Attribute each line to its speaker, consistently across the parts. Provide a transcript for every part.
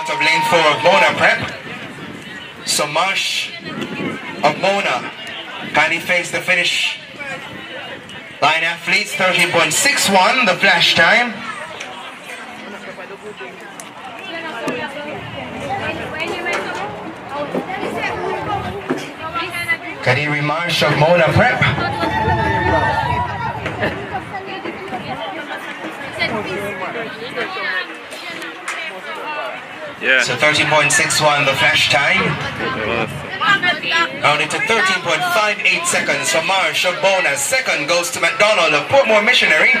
Speaker 1: out of lane 4 of Mona Prep. So Marsh of Mona kindly face the finish line athletes. 13.61 the flash time. Kadiri Marsh of Mona Prep.
Speaker 2: Yeah.
Speaker 1: So 13.61 the flash time. Rounded to 13.58 seconds for Marsh of Mona. Second goes to McDonald of Portmore Missionary.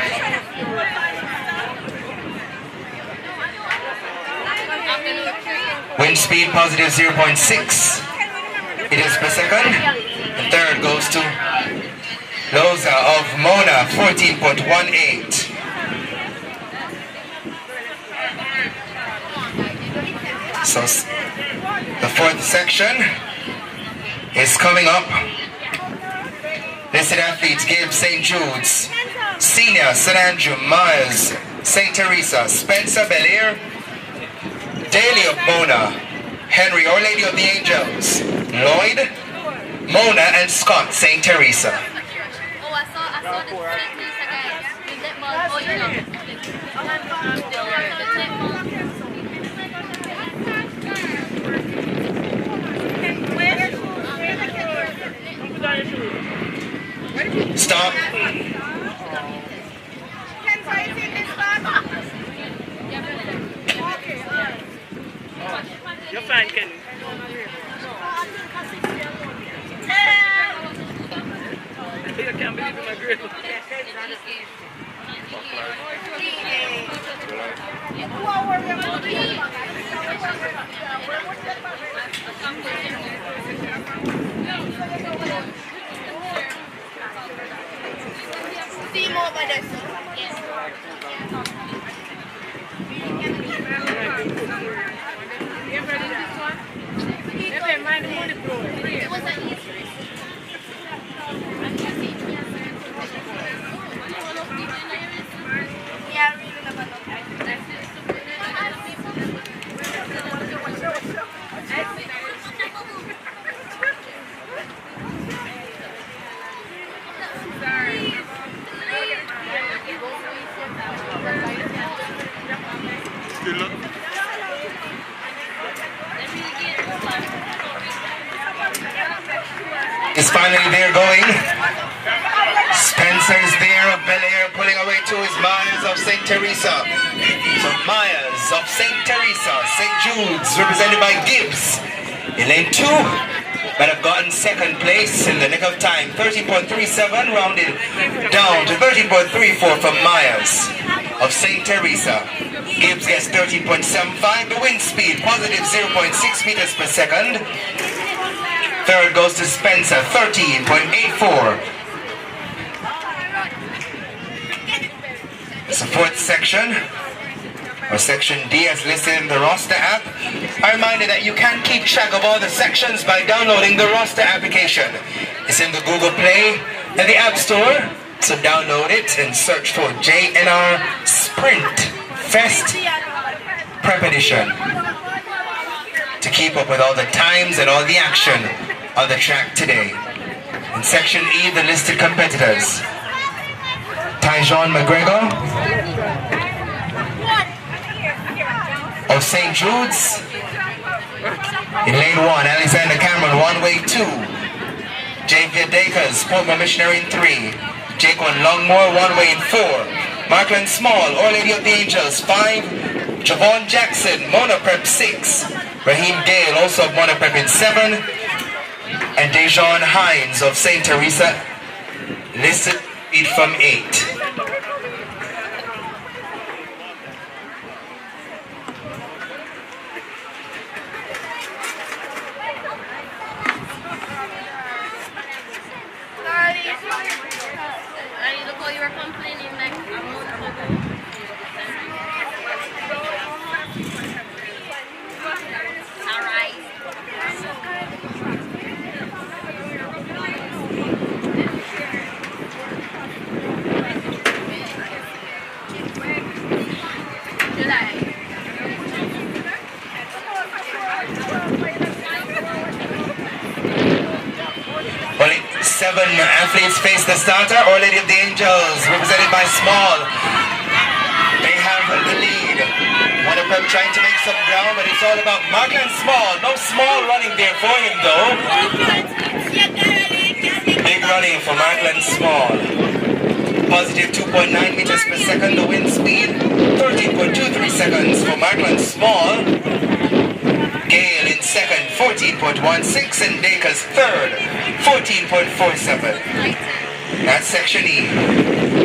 Speaker 1: Wind speed positive 0.6 meters per second. The third goes to Loza of Mona, 14.18. So the fourth section is coming up. Listed athletes: Gibbs, St. Jude's, Senior, St. Andrew, Myers, St. Teresa, Spencer, Bel-Air, Daly of Mona, Henry, Our Lady of the Angels, Lloyd, Mona, and Scott, St. Teresa.
Speaker 3: Oh, I saw the St. Teresa guys with that ball. Oh, you know.
Speaker 1: Stop.
Speaker 4: You're fine, Kenny. I can't believe in my grade.
Speaker 1: Is finally there going. Spencer's there of Bel-Air, pulling away to his Myers of St. Teresa. So Myers of St. Teresa, St. Jude's, represented by Gibbs. In lane 2, but have gotten second place in the nick of time. 13.37 rounded down to 13.34 from Myers of St. Teresa. Gibbs gets 13.75. The wind speed positive 0.6 meters per second. Third goes to Spencer, 13.84. It's the fourth section, or section D as listed in the roster app. A reminder that you can keep track of all the sections by downloading the roster application. It's in the Google Play and the App Store, so download it and search for JNR Sprint Fest Prep Edition to keep up with all the times and all the action on the track today. In section E, the listed competitors: Tyjon McGregor of St. Jude's. In lane 1, Alexander Cameron, one-way 2. Javier Dakers, Portmore Missionary in 3. Jaquan Longmore, one-way in 4. Markland Small, Our Lady of the Angels, 5. Javon Jackson, Mona Prep 6. Raheem Gale, also of Mona Prep in 7. And Dejon Hines of St. Teresa, listed from 8.
Speaker 3: You were complaining like alright.
Speaker 1: 11 athletes face the starter, Our Lady of the Angels, represented by Small. They have the lead. Winnipeg trying to make some ground, but it's all about Markland Small. No Small running there for him though. Big running for Markland Small. Positive 2.9 meters per second, the wind speed. 13.23 seconds for Markland Small. Gale in second, 14.16, and Dacre's third, 14.47. That's section E.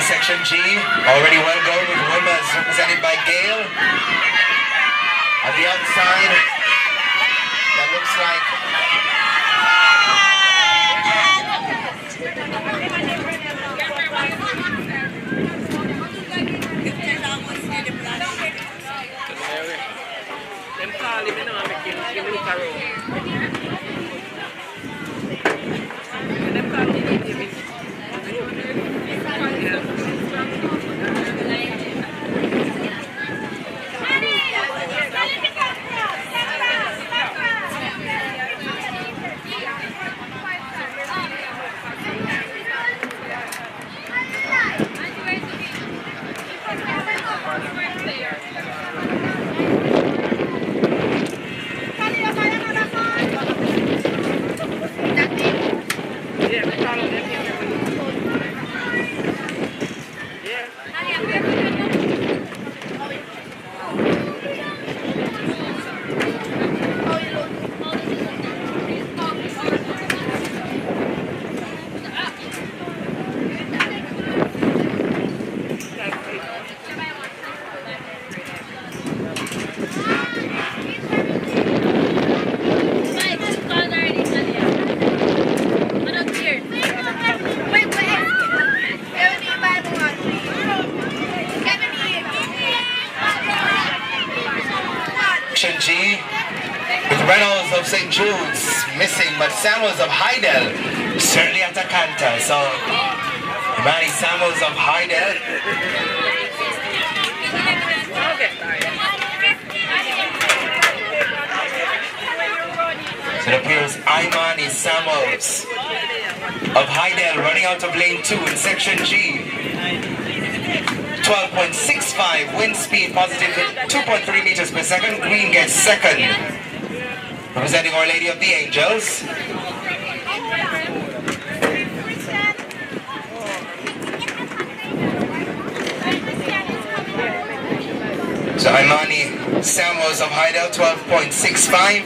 Speaker 1: Section G, already well going with Wilma's represented by Gale. On the outside, that looks like G with Reynolds of St. Jude's missing, but Samuels of Hydel certainly at a canter. So Manny Samuels of Hydel. So it appears Imani Samuels of Hydel running out of lane 2 in section G. 12.65 wind speed, positive 2.3 meters per second. Green gets second, representing Our Lady of the Angels. So Imani Samuels of Hydel, 12.65.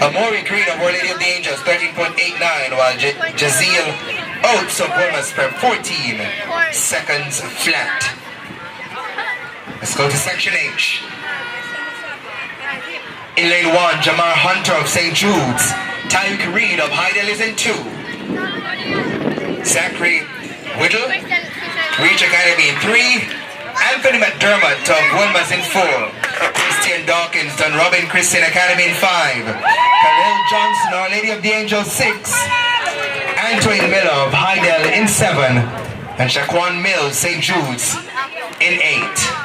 Speaker 1: Amori Green of Our Lady of the Angels, 13.89, while Jazeel Oates of Wilmersburg, 14 seconds flat. Let's go to section H. In lane 1, Jamar Hunter of St. Jude's. Tyreek Reed of Hydel is in 2. Zachary Whittle, Reach Academy in 3. Anthony McDermott of Wilmers in 4. Christian Dawkins, Dunrobin Christian Academy in 5. Khalil Johnson, Our Lady of the Angels 6. Antoine Miller of Hydel in 7. And Shaquan Mills, St. Jude's in 8.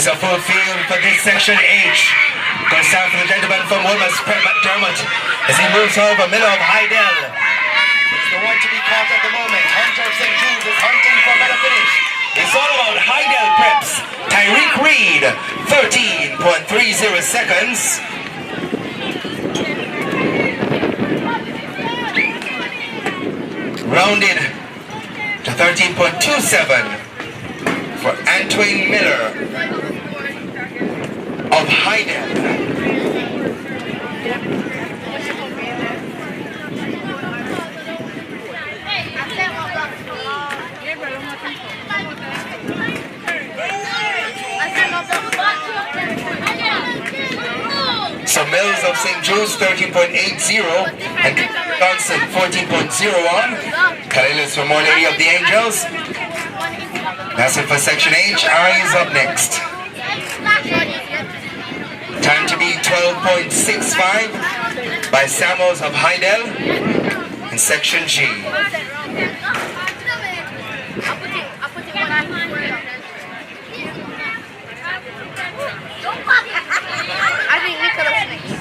Speaker 1: It's a full field for this section H. Goes down for the gentleman from Women's Prep McDermott as he moves over middle of Heidel. It's the one to be caught at the moment. Hunter of St. Jude's is hunting for a better finish. It's all about Heidel Preps. Tyreek Reed, 13.30 seconds. Rounded to 13.27 for Antoine Miller of Heidel. So Mills of St. Jude's 13.80 and Johnson 14.01. Kalilis from Our Lady of the Angels. That's it for section H. I is up next. Time to be 12.65 by Samuels of Heidel in section G.
Speaker 3: I think Nicholas next.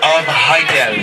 Speaker 1: Of Heidel.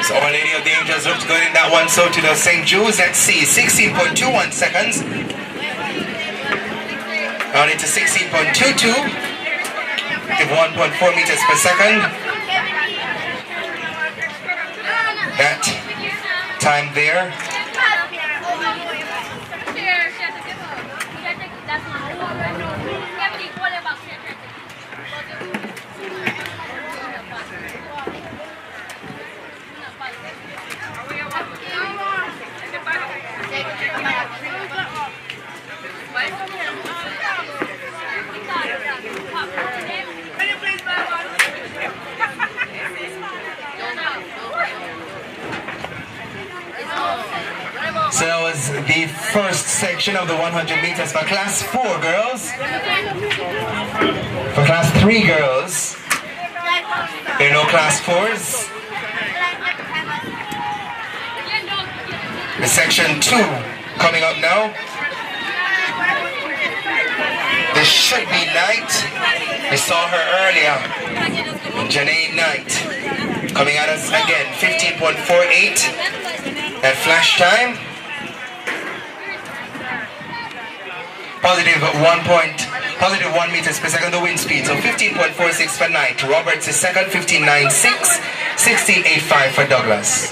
Speaker 1: So Our Lady of the Angels looks good in that one. So to the St. Jude's at C, 16.21 seconds. On into 16.22. 1.4 meters per second. That time there. So that was the first section of the 100 meters for class 4 girls. For class 3 girls, there are no class 4s. The section 2 coming up now. This should be Knight. We saw her earlier. Janae Knight coming at us again. 15.48 at flash time. Positive 1.0 positive 1 meters per second the wind speed. So 15.46 for Knight. Roberts is second, 15.96. 16.85 for Douglas.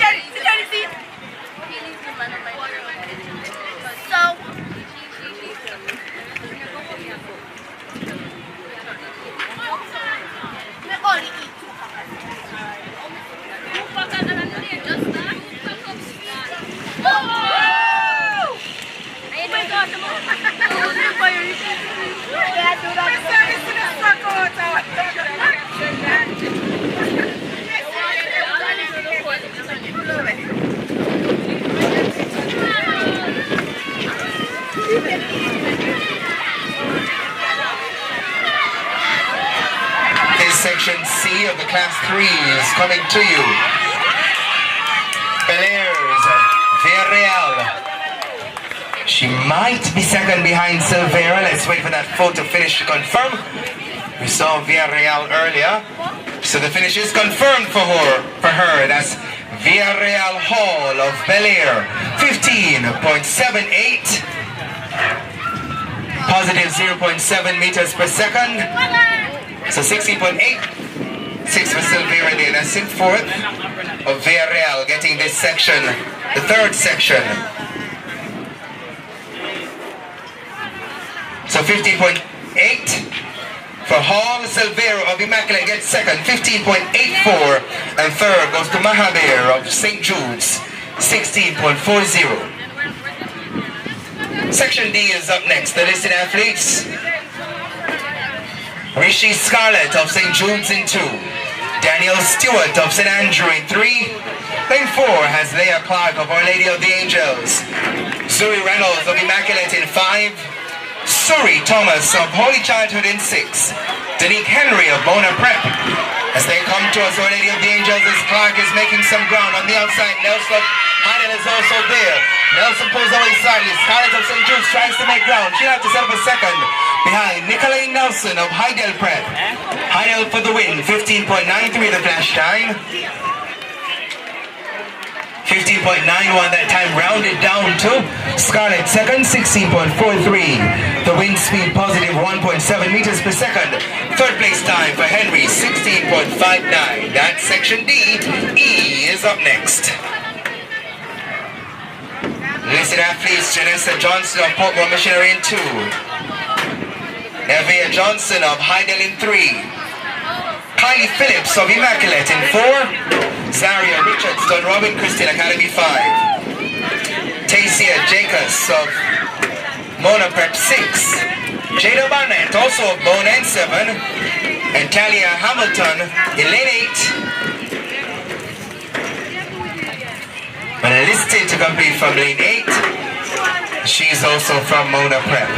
Speaker 1: Section C of the Class 3s coming to you. Belair's Villarreal. She might be second behind Silvera. Let's wait for that photo finish to confirm. We saw Villarreal earlier. So the finish is confirmed for her. That's Villarreal Hall of Belair. 15.78. Positive 0.7 meters per second. So 16.8, 6 for Silvera there. That's in fourth of Villarreal getting this section, the third section. So 15.8 for Hall. Silvera of Immaculate gets second, 15.84, and third goes to Mahabir of St. Jude's, 16.40. Section D is up next. The listed athletes. Rishi Scarlett of St. Jude's in 2. Daniel Stewart of St. Andrew in 3. Lane 4 has Leah Clark of Our Lady of the Angels. Zuri Reynolds of Immaculate in 5. Suri Thomas of Holy Childhood in 6. Danique Henry of Bona Prep. As they come to us, Our Lady of the Angels, as Clark is making some ground on the outside. Nelson Heidel is also there. Nelson pulls away slightly. Scarlett of St. Jude's tries to make ground. She'll have to set up a second behind Nicolene Nelson of Heidel Prep. Heidel for the win. 15.93 the flash time. 15.91 that time, rounded down to Scarlett second, 16.43. The wind speed positive 1.7 meters per second. Third place time for Henry, 16.59. That's section D. E is up next. Listed athletes: Janessa Johnson of Portmore Missionary in 2. Evia Johnson of Heidel in 3. Kylie Phillips of Immaculate in 4. Zaria Richards of Robin Christian Academy 5. Tasia Jacobs of Mona Prep 6. Jada Barnett also of Mona in 7. And Talia Hamilton in lane 8. But listed to complete from lane 8. She's also from Mona Prep.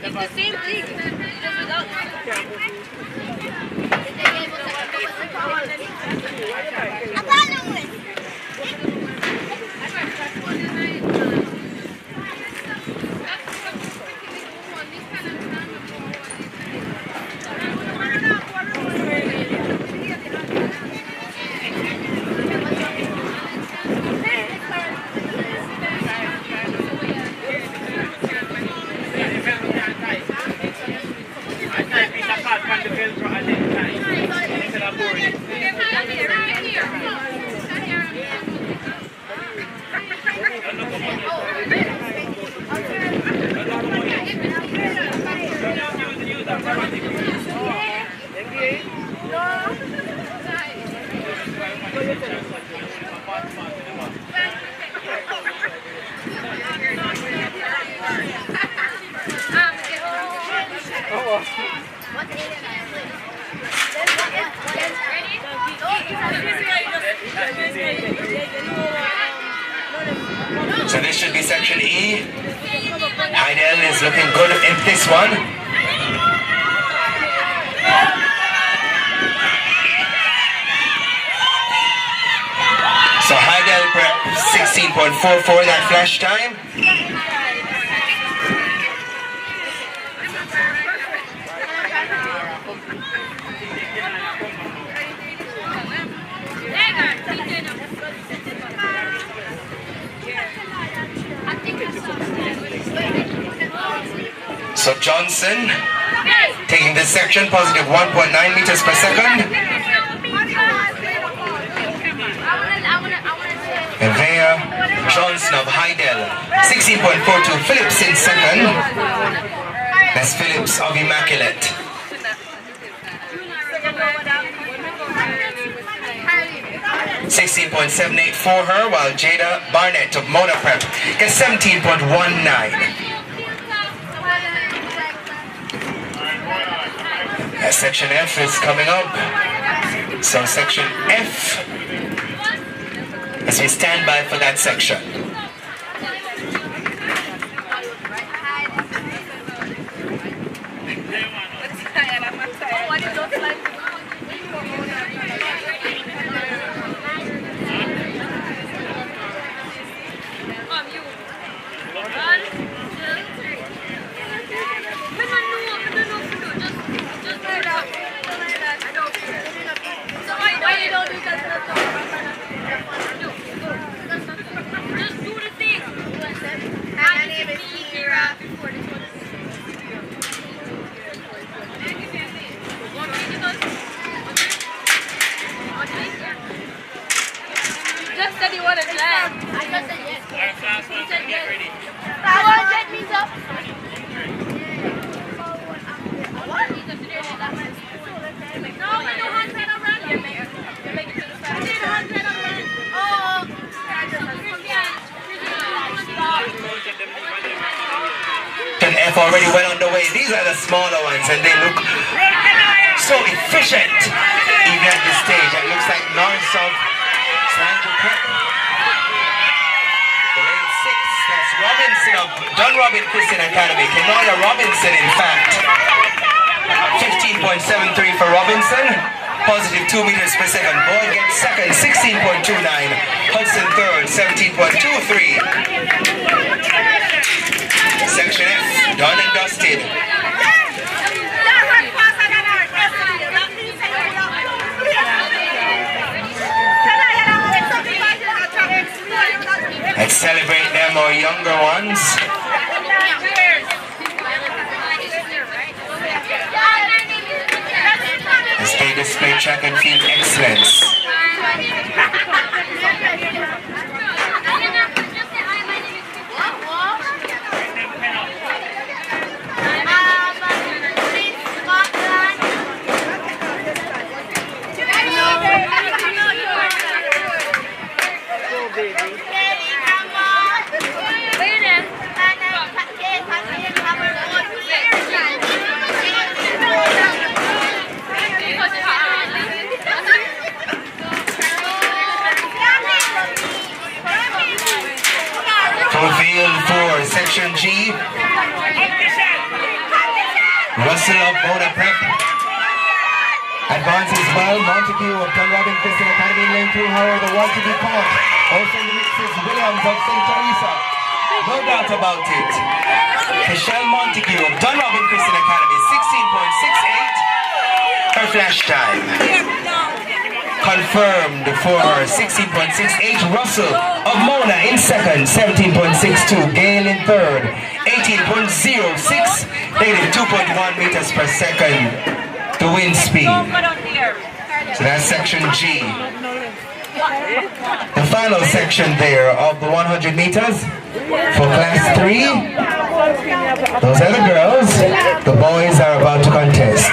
Speaker 3: It's the same thing, just without
Speaker 1: So this should be section E. Heidel is looking good in this one. 16.44 that flash time. So Johnson taking this section, positive 1.9 meters per second. And there, Johnson of Heidel, 16.42. Phillips in second. That's Phillips of Immaculate. 16.78 for her, while Jada Barnett of Mona Prep gets 17.19. Section F is coming up. So section F, as we stand by for that section. F already well underway. These are the smaller ones and they look so efficient even at this stage. It looks like North of Sandra Prep. The lane 6, that's Robinson of John Robin Christian Academy. Kenoya Robinson, in fact. 15.73 for Robinson. Positive 2 meters per second. Boyd gets second, 16.29. Hudson third, 17.23. Section F, done and dusted. Let's celebrate them, our younger ones. As they display track and field excellence. Field for Section G. Russell of Mona Prep advances well. Montague of John Robin Christian Academy in lane 2, however, one to be caught. Also in the mix is Williams of St. Teresa. No doubt about it. Michelle Montague of John Robin Christian Academy, 16.68. Her flash time. Confirmed for her, 16.68. Russell of Mona in second, 17.62. Gale in third, 18.06. Negative 2.1 meters per second to wind speed. So that's section G. The final section there of the 100 meters for class 3. Those are the girls. The boys are about to contest.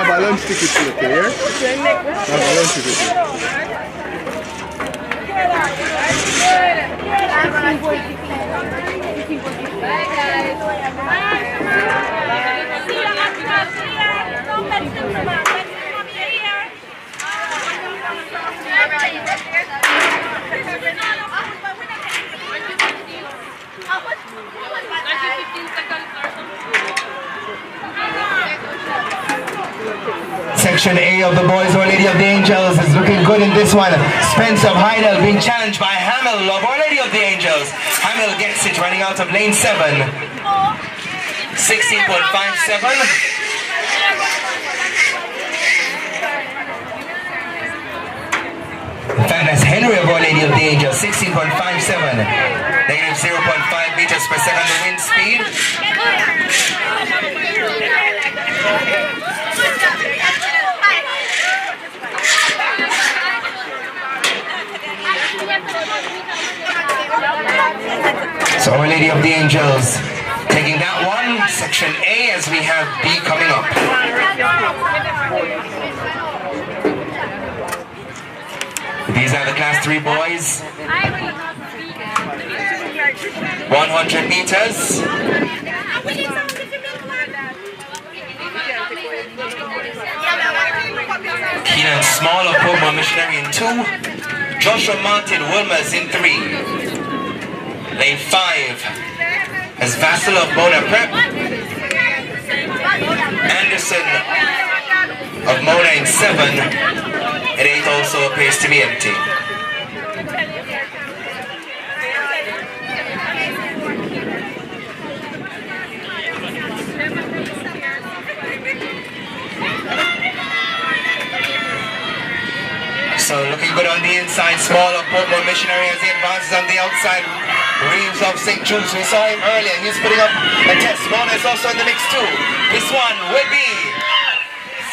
Speaker 2: Balance ticket here. Balance ticket.
Speaker 3: How much? 15 seconds or something.
Speaker 1: Section A of the boys, Our Lady of the Angels is looking good in this one. Spencer Heidel being challenged by Hamill of Our Lady of the Angels. Hamill gets it, running out of lane 7. 16.57. In fact, that's Henry of Our Lady of the Angels, 16.57. Negative 0.5 meters per second the wind speed. So Our Lady of the Angels taking that one, Section A, as we have B coming up. These are the Class 3 boys. 100 meters. Keenan Small of Portmore Missionary in 2. Joshua Martin Wilmers in 3. Lane 5 as Vassal of Mona Prep. Anderson of Mona in 7. And 8 also appears to be empty. So looking good on the inside, Small of Portmore Missionary as he advances on the outside. Reeves of St. Jude's, we saw him earlier, he's putting up a test. Small is also in the mix too. This one will be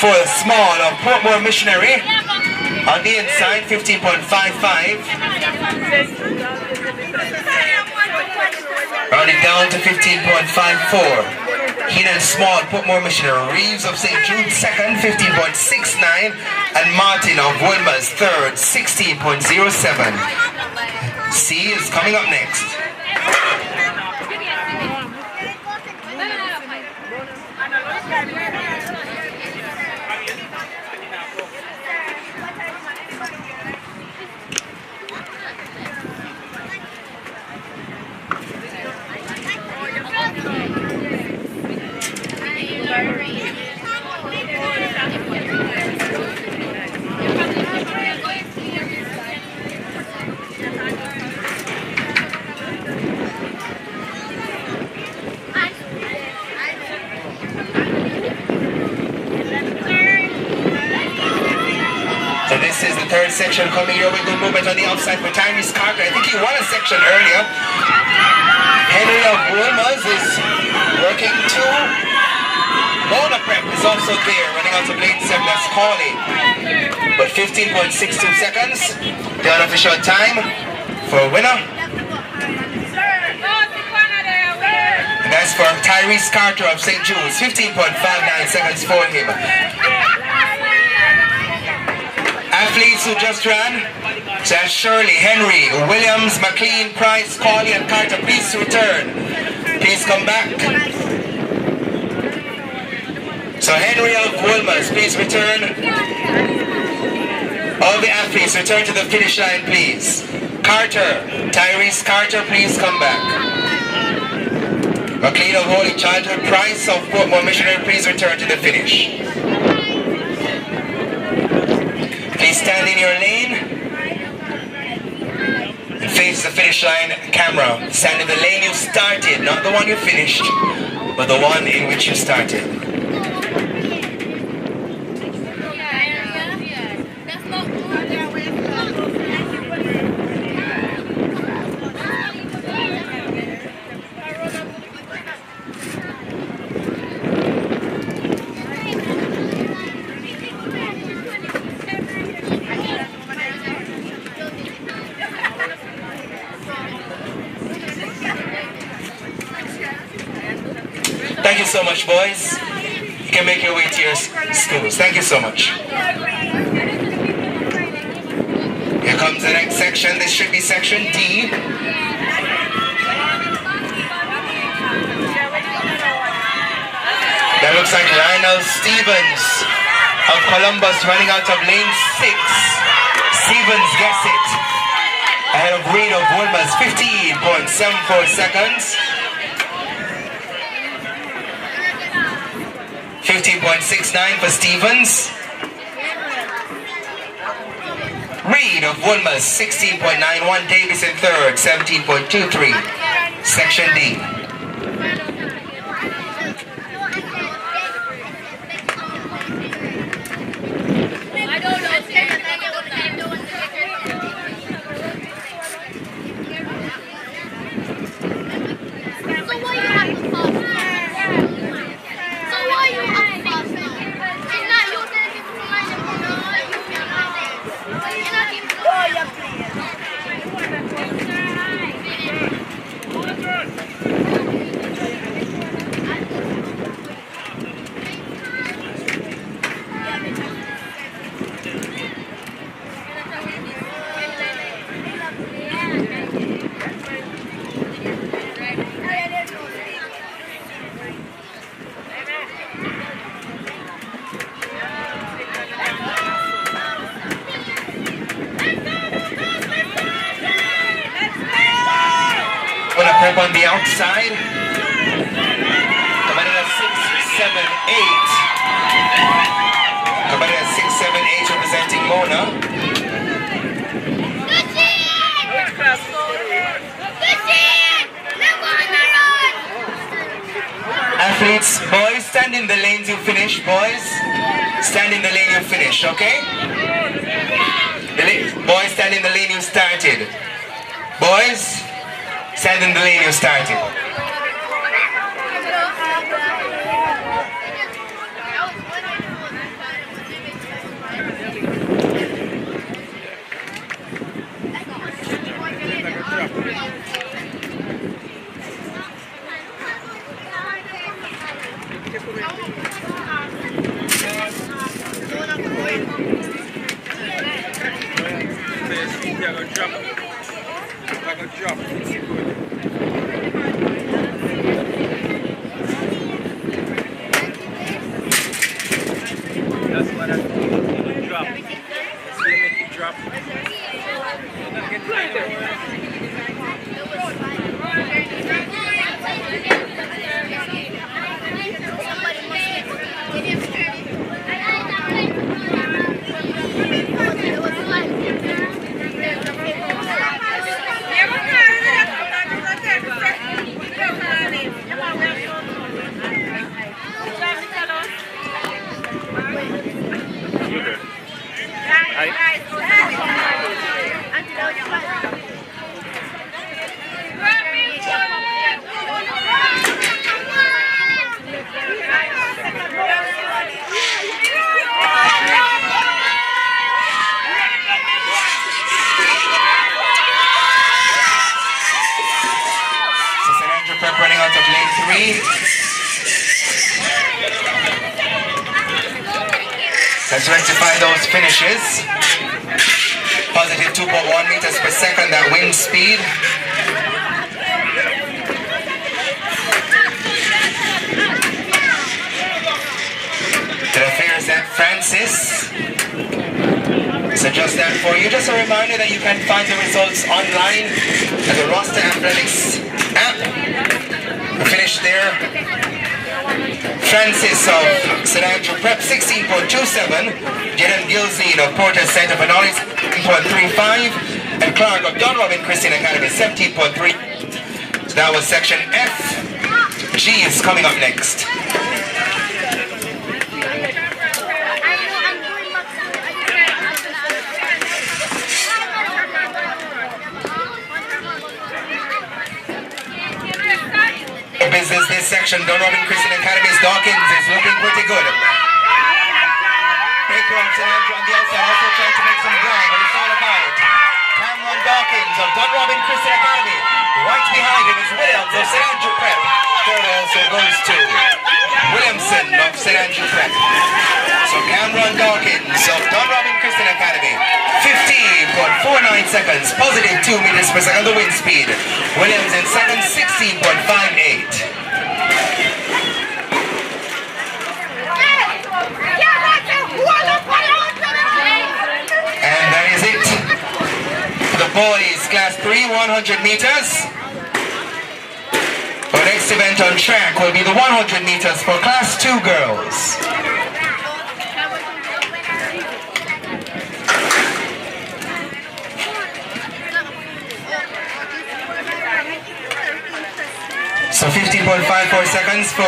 Speaker 1: for Small of Portmore Missionary. On the inside, 15.55. Rounding down to 15.54. Keenan Small, Portmore Missionary. Reeves of St. Jude, second, 15.69. And Martin of Wilmers, third, 16.07. C is coming up next. So this is the third section coming here with good movement on the outside for Tyrese Carter. I think he won a section earlier. Henry of Wilmers is working too. Mona Prep is also there, running out of lane 7, that's Corley. But 15.62 seconds, the unofficial time for a winner. And that's for Tyrese Carter of St. Jude's, 15.59 seconds for him. Athletes who just ran, so that's Shirley, Henry, Williams, McLean, Price, Corley, and Carter. Please return. Please come back. So Henry of Wilmers, please return. All the athletes, return to the finish line, please. Carter, Tyrese Carter, please come back. McLean of Holy Childhood, Price of Portmore Missionary, please return to the finish. Please stand in your lane and face the finish line camera. Stand in the lane you started, not the one you finished, but the one in which you started. Thank you so much, boys. You can make your way to your schools. Thank you so much. Here comes the next section. This should be section D. That looks like Lionel Stevens of Columbus running out of lane 6. Stevens gets it. Ahead of Reed of Wilmers, 15.74 seconds. 15.69 for Stevens. Reed of Woolmer's 16.91, Davis in third, 17.23. Section D. Up on the outside. Camarada 678. Camarada 678 representing Mona. Athletes, boys, stand in the lanes you finish, boys. Stand in the lane you finish, okay? Boys, stand in the lane you started. Boys, stand in the lane you started. Running out of lane 3. Let's rectify those finishes. Positive 2.1 meters per second, that wind speed. To the fairs at Francis. So just that for you. Just a reminder that you can find the results online at the Roster Athletics app. We finished there. Francis of St. Andrew Prep 16.27, Jaden Gilzine of Porter Center for Knowledge 16.35, and Clark of Don Robin Christian Academy 17.3. So that was section F. G is coming up next. Business this section, Don Robin Christian Academy's Dawkins is looking pretty good. Baker of St. Andrew on the outside also trying to make some ground, but it's all about Cameron Dawkins of Don Robin Christian Academy. Right behind him is Williams of St. Andrew Prep. Third also goes to Williamson of St. Andrew Prep. So Cameron Dawkins of Don Robin Christian Academy, 15.49 seconds, positive 2 meters per second, the wind speed. Williams in second, 16.58. And that is it. The boys, class 3, 100 meters. Our next event on track will be the 100 meters for class 2 girls. So 15.54 seconds for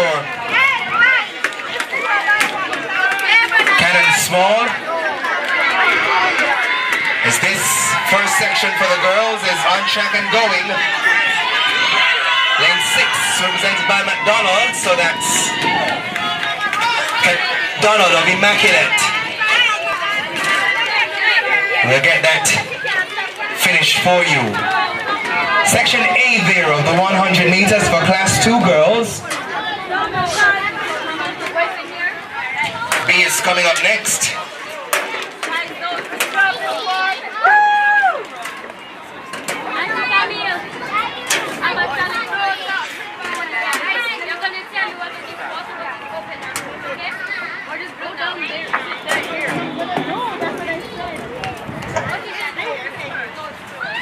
Speaker 1: Cannon Small. As this first section for the girls is on track and going. Lane 6 represented by McDonald, so that's McDonald of Immaculate. We'll get that finish for you. Section A there of the 100 meters for class 2 girls. B is coming up next.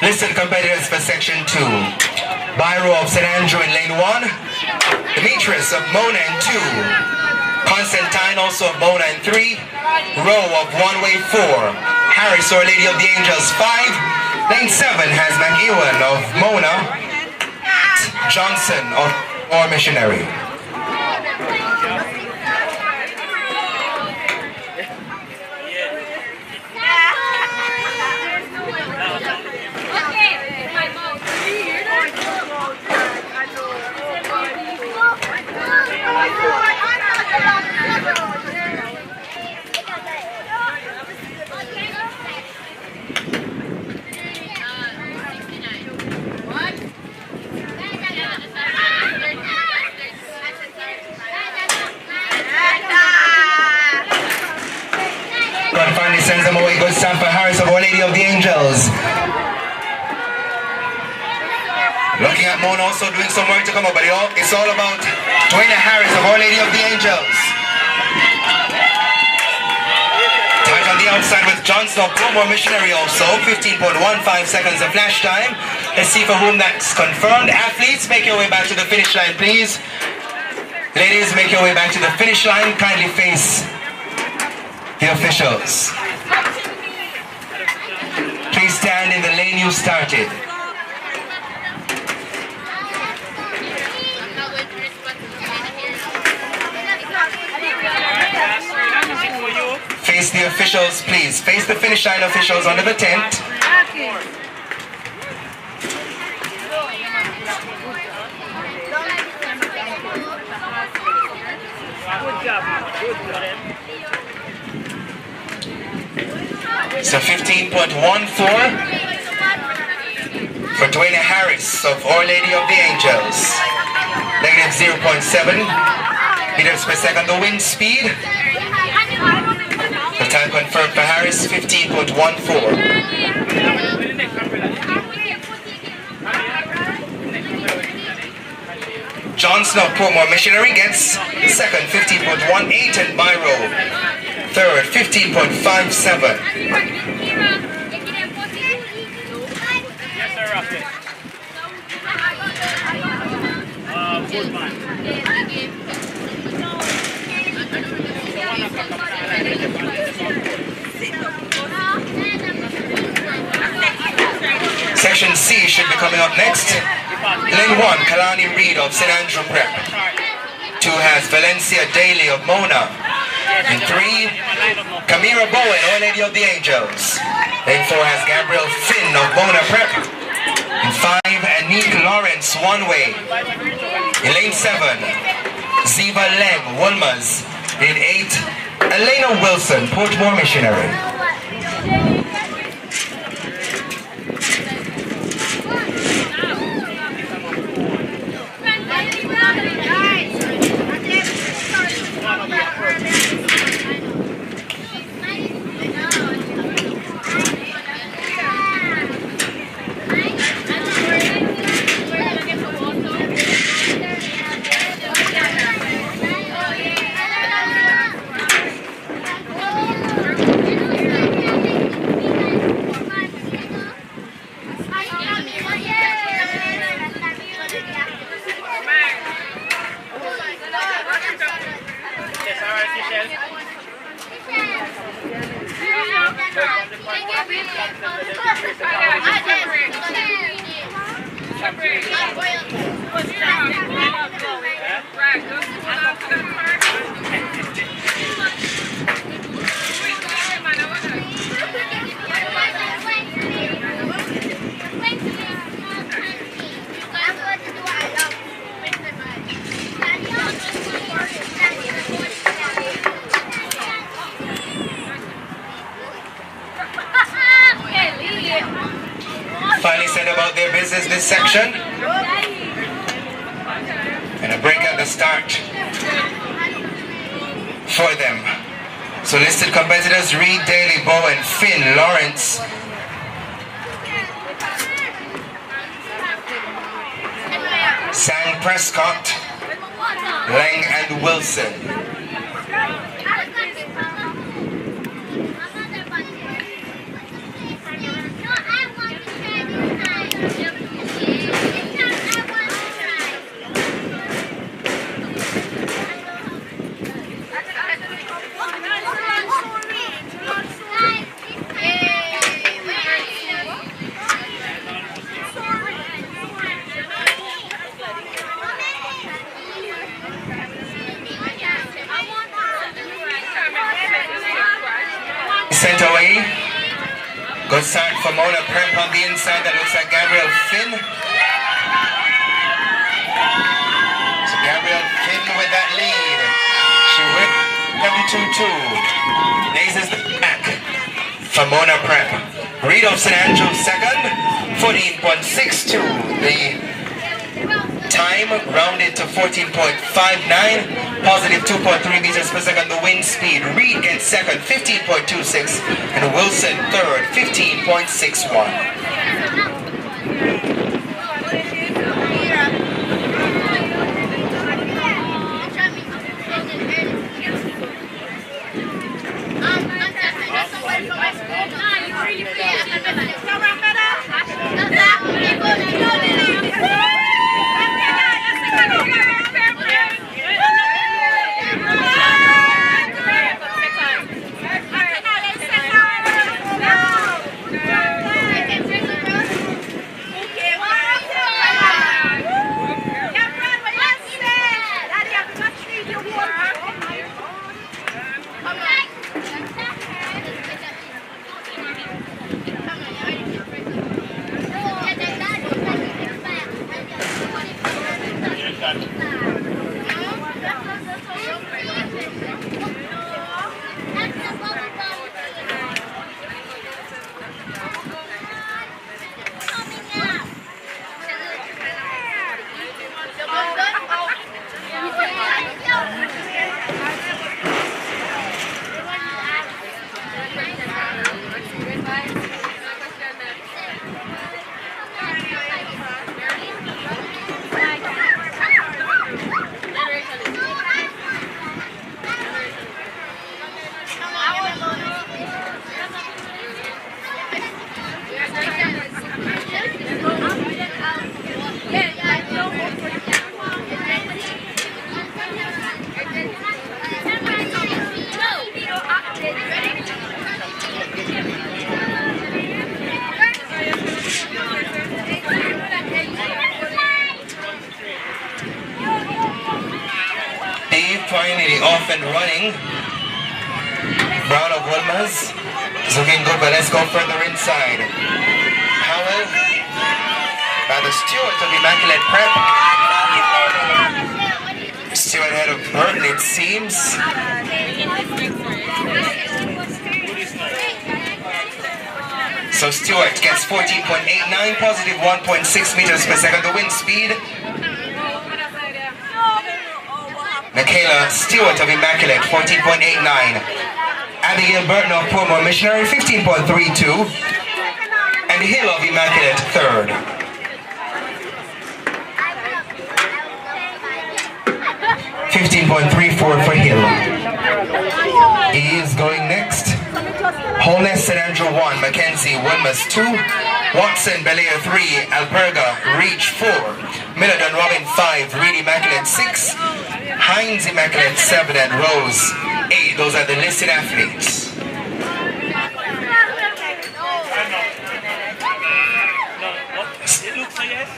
Speaker 1: Listen, competitors for section 2. Byro of St. Andrew in lane 1. Demetrius of Mona in 2. Constantine also of Mona in 3. Rowe of One Way 4. Harris, Our Lady of the Angels 5. Lane 7 has McEwan of Mona. Johnson of Our Missionary. God finally sends them away. Good time for Harris of Our Lady of the Angels. Looking at Mona also doing some work to come up, but it's all about Dwayne Harris of Our Lady of the Angels. Tight on the outside with Johnson of Our Missionary also. 15.15 seconds of flash time. Let's see for whom that's confirmed. Athletes, make your way back to the finish line, please. Ladies, make your way back to the finish line. Kindly face the officials. Please stand in the lane you started. Face the officials, please. Face the finish line officials under the tent. So 15.14 for Dwayne Harris of Our Lady of the Angels. Negative 0.7 meters per second. The wind speed. The time confirmed for Harris, 15.14. Johnson of Portmore Missionary gets second, 15.18, and Byro third, 15.57. Section C should be coming up next. Lane 1, Kalani Reed of St. Andrew Prep. 2 has Valencia Daly of Mona. In 3, Kamira Bowen, Our Lady of the Angels. Lane 4 has Gabriel Finn of Mona Prep. In 5, Anique Lawrence, One Way. In lane 7, Ziva Lem, Wolmers. In 8, Elena Wilson, Portmore Missionary.
Speaker 3: Section
Speaker 1: Finally said about their business this section. And a break at the start for them. So listed competitors: Reed, Daly, Bowen, Finn, Lawrence, Sang, Prescott, Lang and Wilson. Sent away. Good start for Mona Prep on the inside. That looks like Gabrielle Finn. So Gabrielle Finn with that lead. She went 7-2-2. Raises the back for Mona Prep. Reed of St. Andrews second. 14.62. The time rounded to 14.59. Positive 2.3 meters per second, the wind speed. Reed gets second, 15.26, and Wilson third, 15.61. Finally off and running. Brown of Wilmers is looking good, but let's go further inside. Howell, rather Stewart of Immaculate Prep. Stewart ahead of Burton, it seems. So Stewart gets 14.89, positive 1.6 meters per second, the wind speed. Michaela Stewart of Immaculate, 14.89. Abigail Burton of Portmore Missionary, 15.32. And Hill of Immaculate, third. $15.34 for Hill. He is going next. Holness St. Andrew 1, Mackenzie Wilmers 2, Watson Belair 3, Alberga Reach 4, Millard and Robin 5, Reed Immaculate 6, Hines Immaculate 7, and Rose 8. Those are the listed athletes.
Speaker 4: It looks like yes.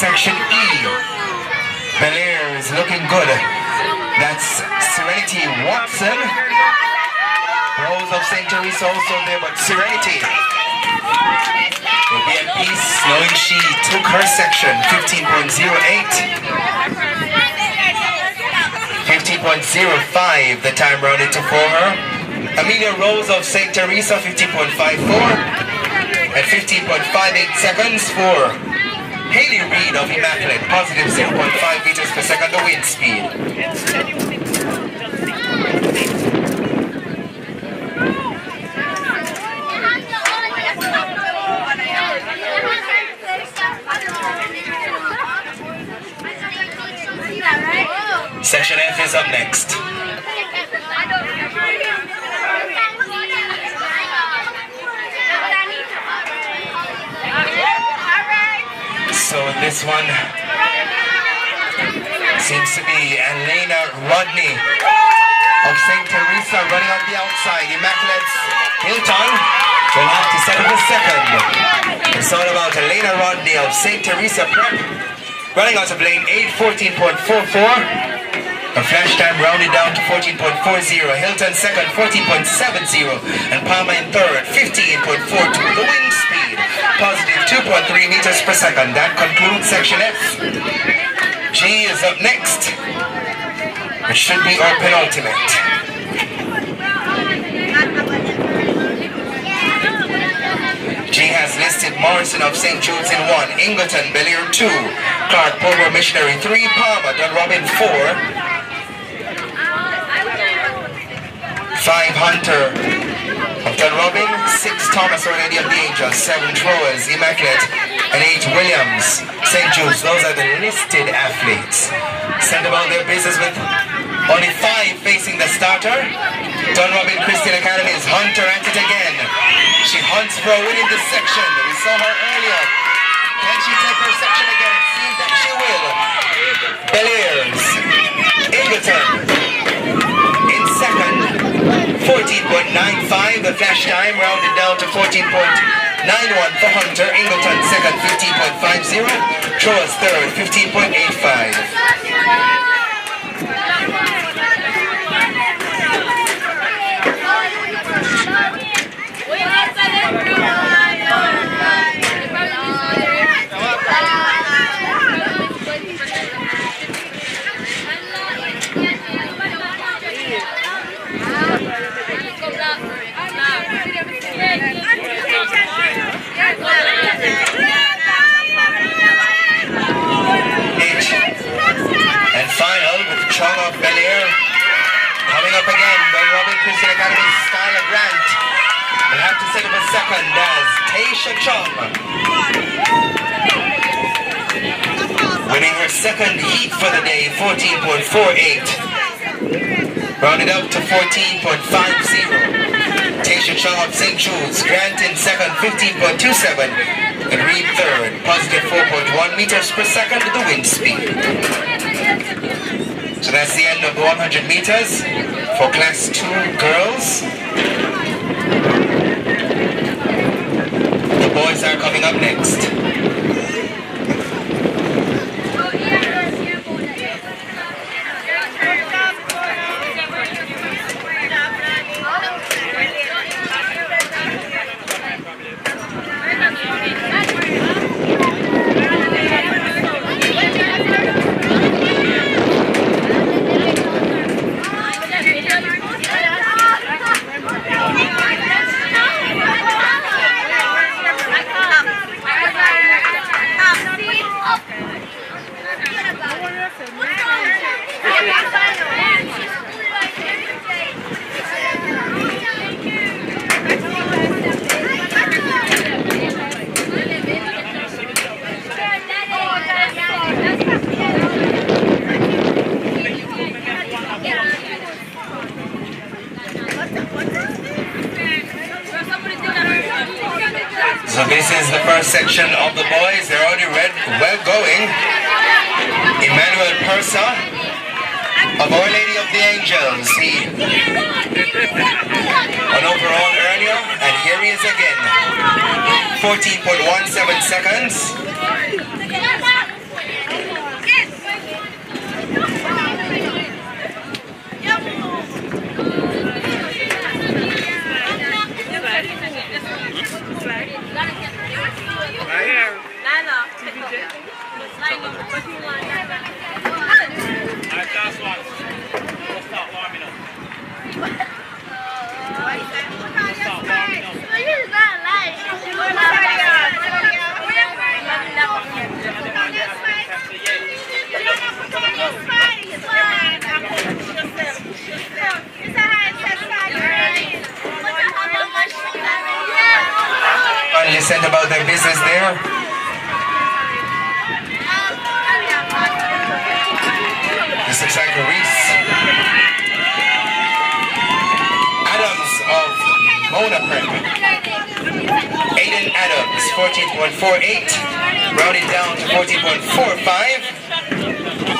Speaker 1: Section E. Belair is looking good. That's Serenity Watson. Rose of St. Teresa also there, but Serenity will be at peace knowing she took her section 15.08. 15.05 the time rounded to for her. Amelia Rose of St. Teresa 15.54 and 15.58 seconds for Haley Reed of Immaculate, positive 0.5 meters per second the wind speed. Section F is up next. So this one seems to be Elena Rodney of St. Teresa running on the outside. Immaculate's Hilton will have to settle the second. It's all about Elena Rodney of St. Teresa Prep running out of lane 8, 14.44. A flash time rounded down to 14.40. Hilton second, 14.70. And Palmer in third, 15.42. The wind speed, positive 2.3 meters per second. That concludes section F. G is up next. It should be our penultimate. G has listed Morrison of St. Jude's in 1, Ingleton, Bellear 2, Clark, Power Missionary 3, Palmer, Dunrobin 4, 5 Hunter of Dunrobin, 6 Thomas Our Lady of the Angels, 7 Throwers, Immaculate, and 8 Williams, St. Jude's. Those are the listed athletes. Send about their business with only 5 facing the starter. Dunrobin Christian Academy is Hunter at it again. She hunts for a win in this section. We saw her earlier. Can she take her section again? It seems that she will. Bellairs, Ingleton in second, 14.95. The flash time rounded down to 14.91 for Hunter. Ingleton second, 15.50. Troas third, 15.85. And final with Chong of Bellear coming up again. Dunrobin Christian Academy Skylar Grant will have to set up a second as Taisha Chong winning her second heat for the day, 14.48. Rounded up to 14.50. Taisha Chong of St. Jude's, Grant in second, 15.27. And Reed third, positive 4.1 meters per second with the wind speed. So that's the end of the 100 meters for Class 2 girls. The boys are coming up next. So this is the first section of the boys. They're already well going. Emmanuel Persa of Our Lady of the Angels. He won overall earlier, and here he is again. 14.17 seconds. their business there. This looks like Reese Adams of Mona Prep. Aiden Adams, 14.48. Rounded down to 14.45.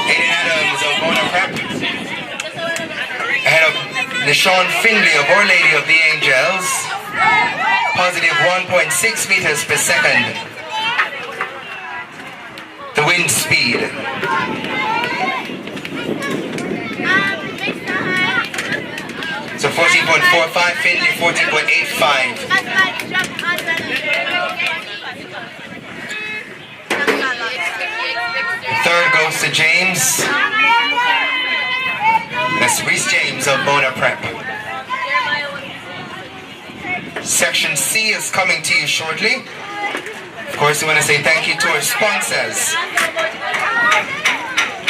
Speaker 1: Aiden Adams of Mona Prep. Ahead of Nishawn Finley of Our Lady of the Angels. Positive 1.6 meters per second. The wind speed. So 14.45, Finley 14.85. Third goes to James. That's Reese James of Mona Prep. Section C is coming to you shortly. Of course, we want to say thank you to our sponsors.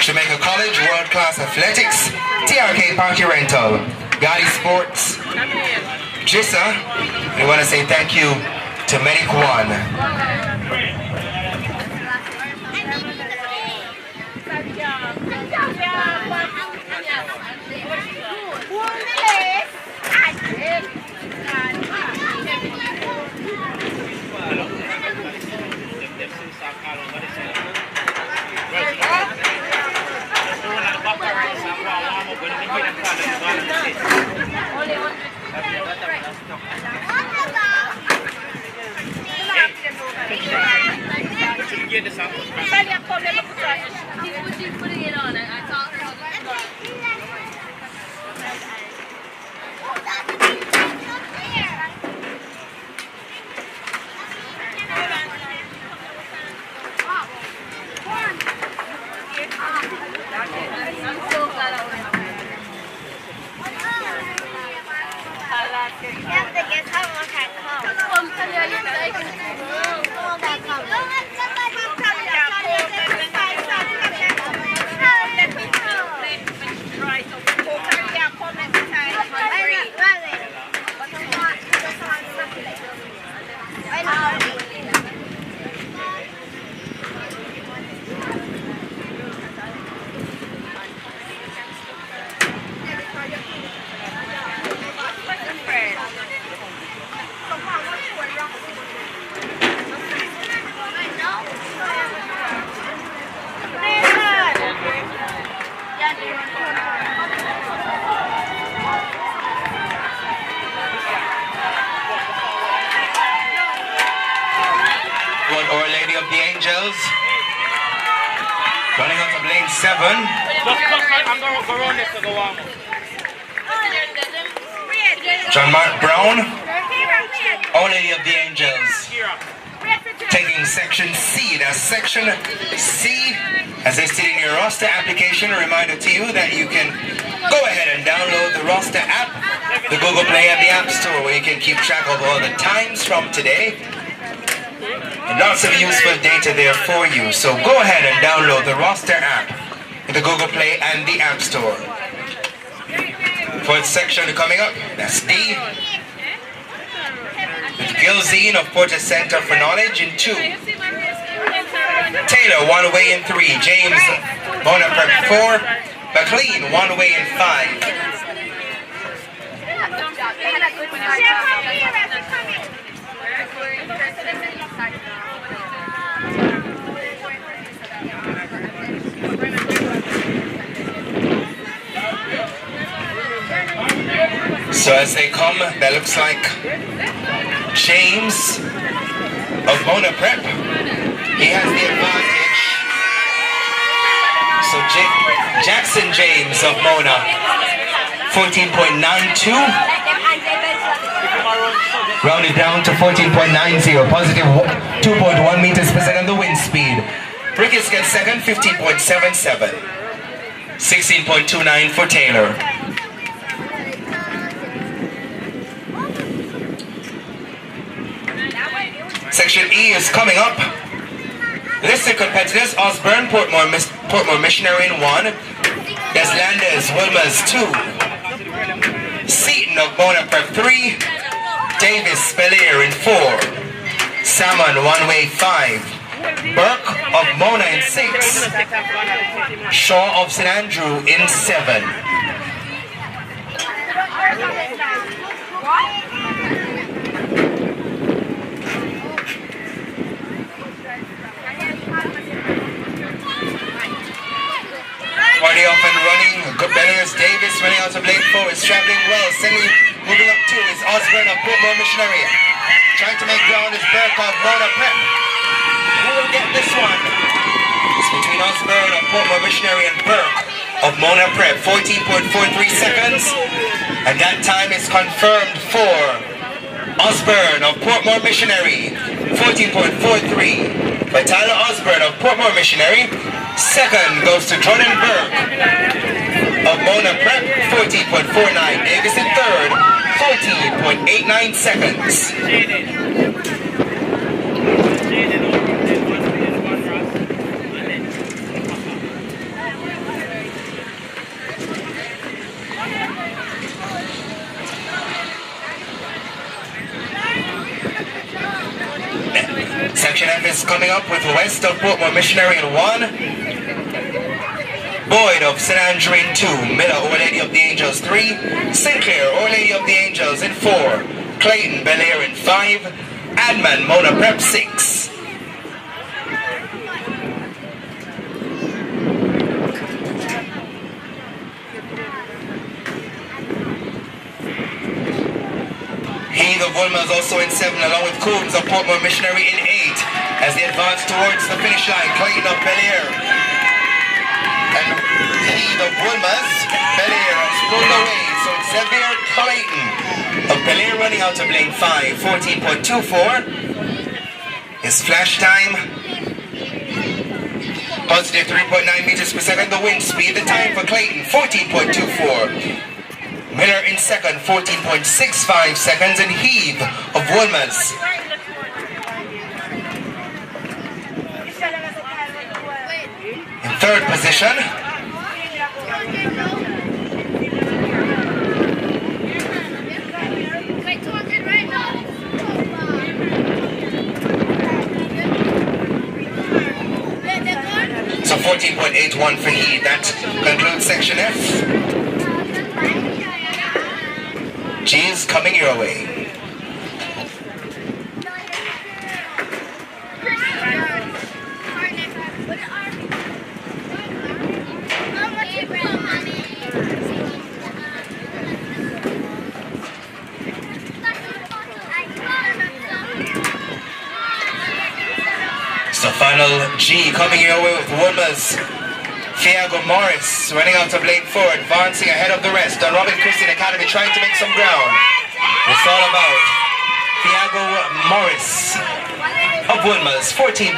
Speaker 1: Jamaica College, World Class Athletics, TRK Party Rental, Gotti Sports, Jissa. We want to say thank you to Medic One.
Speaker 3: She's putting it on. I taught her how to I'm so glad I was you have to guess how long I come. I'm telling you, like, how long I come.
Speaker 1: Our Lady of the Angels. Running out of lane 7.
Speaker 4: I'm going to go around this to go on.
Speaker 1: John Mark Brown. Our Lady of the Angels. Taking section C. That's section C. As I stated in your roster application, a reminder to you that you can go ahead and download the roster app, the Google Play and the App Store, where you can keep track of all the times from today. And lots of useful data there for you. So go ahead and download the roster app in the Google Play and the App Store. Fourth section coming up, that's D. With Gilzine of Porter Center for Knowledge in 2. Taylor, 1 away in 3. James, Mona Prep 4. McLean, 1 away in 5. So as they come, that looks like James of Mona Prep. He has the advantage. So Jackson James of Mona, 14.92. Rounded down to 14.90, positive 2.1 meters per second the wind speed. Ricketts gets second, 15.77. 16.29 for Taylor. Section E is coming up. Listed competitors: Osborne, Portmore Missionary in 1. Deslanders, Wilmers 2. Seaton of Mona Prep 3. Davis, Belair in 4. Salmon one-way 5. Burke of Mona in 6. Shaw of St. Andrew in 7. Party off and running. Good Belliers Davis running out of lane 4 is traveling well. Semi moving up 2 is Osborne of Portmore Missionary. Trying to make ground is Burke of Mona Prep. Who will get this one? It's between Osborne of Portmore Missionary and Burke of Mona Prep. 14.43 seconds. And that time is confirmed for Osborne of Portmore Missionary. 14.43. By Tyler Osborne of Portmore Missionary. Second goes to Jordan Burke of Mona Prep, 14.49. Davis in third, 14.89 seconds. Section F is coming up with West of Portmore Missionary in 1. Boyd of St. Andrew in 2. Miller, Our Lady of the Angels 3. Sinclair, Our Lady of the Angels in 4. Clayton, Bel Air in 5. Adman, Mona Prep 6. Heath of Wilma is also in 7, along with Coombs of Portmore Missionary in 8. As they advance towards the finish line, Clayton of Bel Air and Heath of Wilma's Bel Air has pulled away. So it's Xavier Clayton of Bel Air running out of lane 5, 14.24. His flash time, positive 3.9 meters per second. The wind speed, the time for Clayton, 14.24. Miller in second, 14.65 seconds, and Heath of Wilma's in third position. So 14.81 for Heath. That concludes section F. G is coming your way. So final G coming your way with Woodman's Thiago Morris running out of lane 4, advancing ahead of the rest. Don Robin Christian Academy trying to make some ground. It's all about Thiago Morris of Woodman's, 14.41.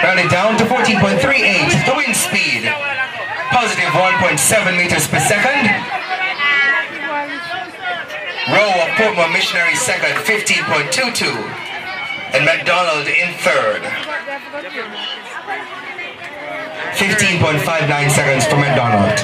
Speaker 1: Rounding down to 14.38. The wind speed, positive 1.7 meters per second. Rowe of Portmore Missionary second, 15.22. And McDonald in third. 15.59 seconds for McDonald.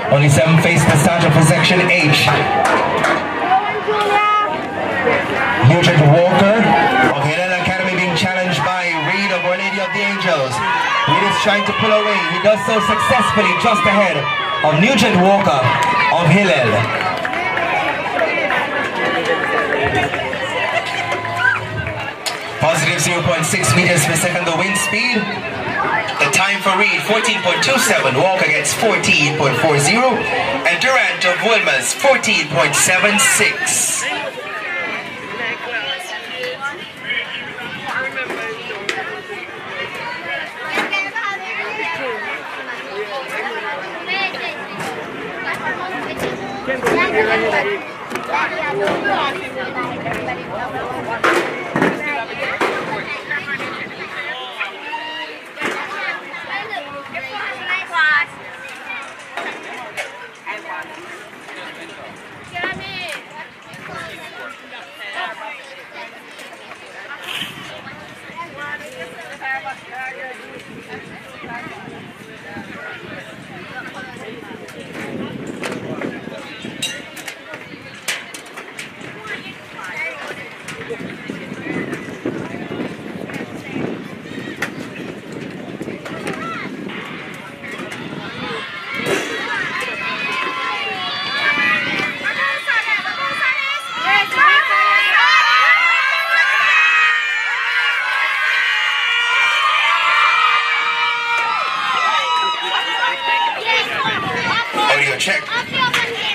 Speaker 1: Only 7 face the starter for section H. Nugent Walker of Hillel Academy being challenged by Reed of Our Lady of the Angels. Reed is trying to pull away. He does so successfully just ahead of Nugent Walker of Hillel. Positive 0.6 meters per second the wind speed. The time for Reed, 14.27. Walker gets 14.40. And Durant of Wilma's, 14.76.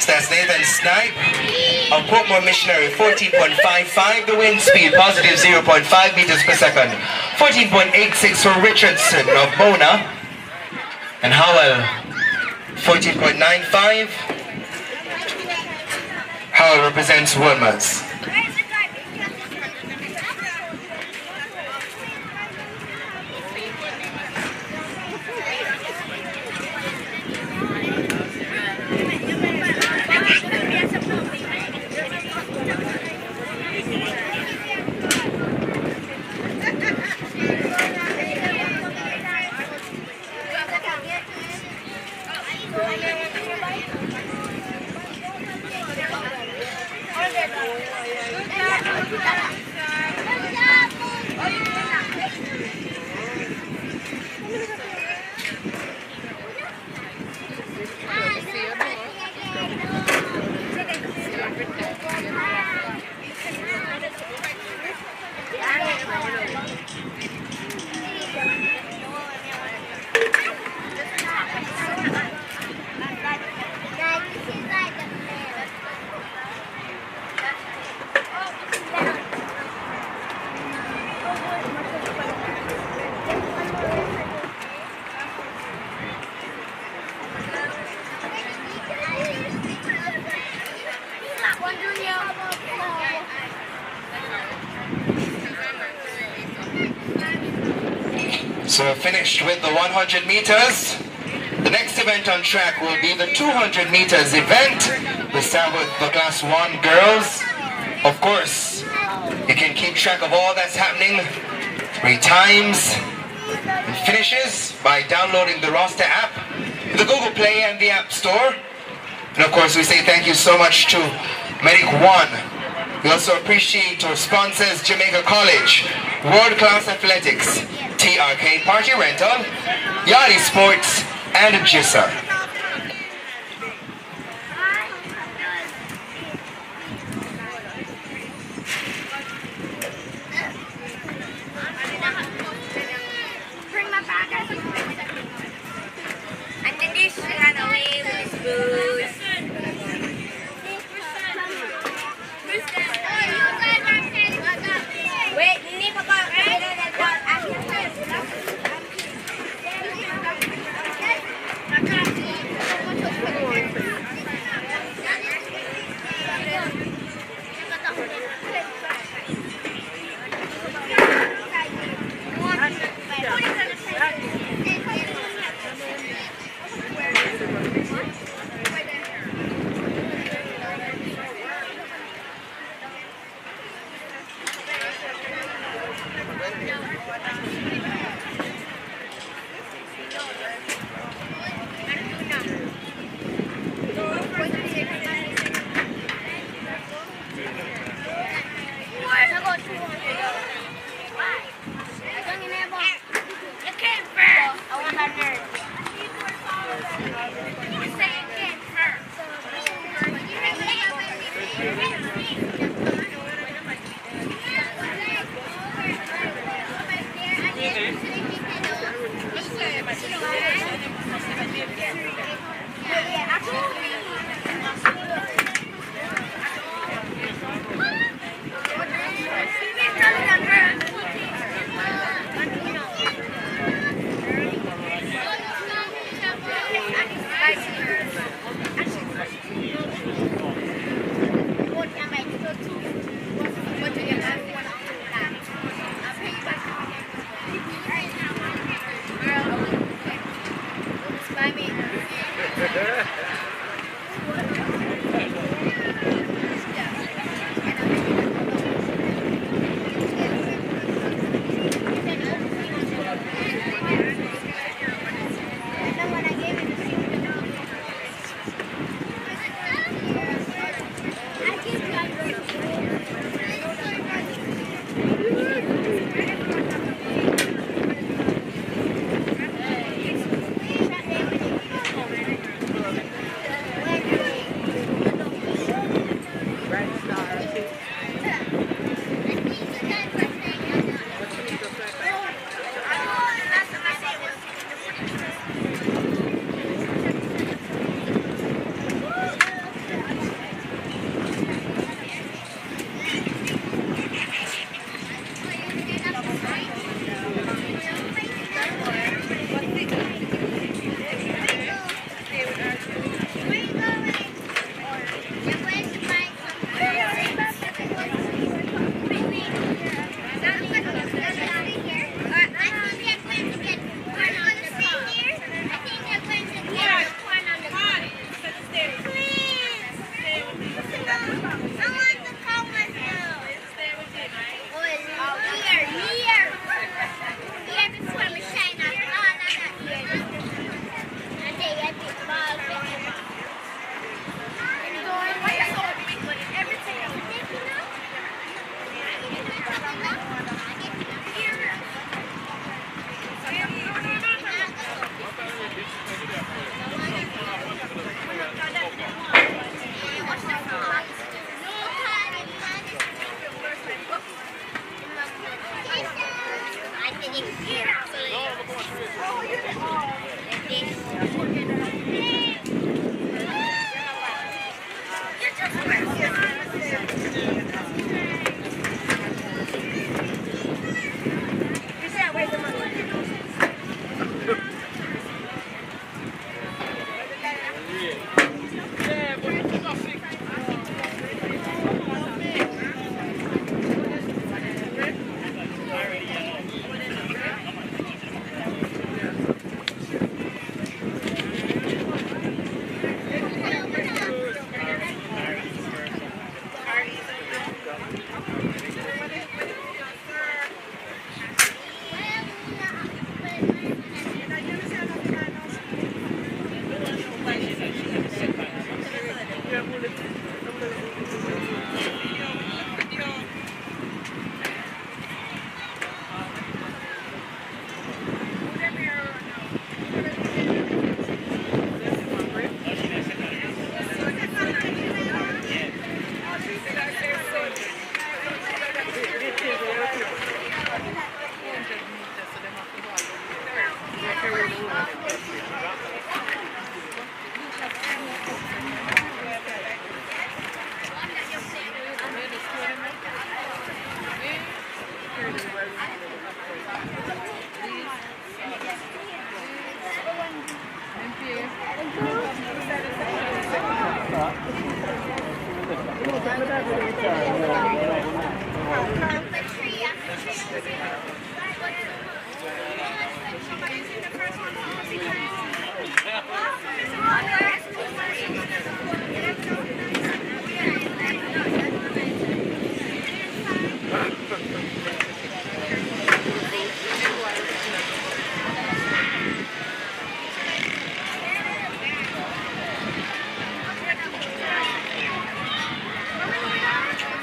Speaker 1: So that's Nathan Snipe of Portmore Missionary, 14.55. The wind speed, positive 0.5 meters per second. 14.86 for Richardson of Mona. And Howell, 14.95. Howell represents Wilmers. So we're finished with the 100 meters. The next event on track will be the 200 meters event. We start with the class 1 girls. Of course, you can keep track of all that's happening, times and finishes by downloading the roster app, the Google Play and the App Store. And of course, we say thank you so much to Medic One. We also appreciate our sponsors, Jamaica College, World Class Athletics, TRK Party Rental, Yachty Sports, and Jissa.
Speaker 3: And then this ran away with his booze. Wait, hindi pa ba? After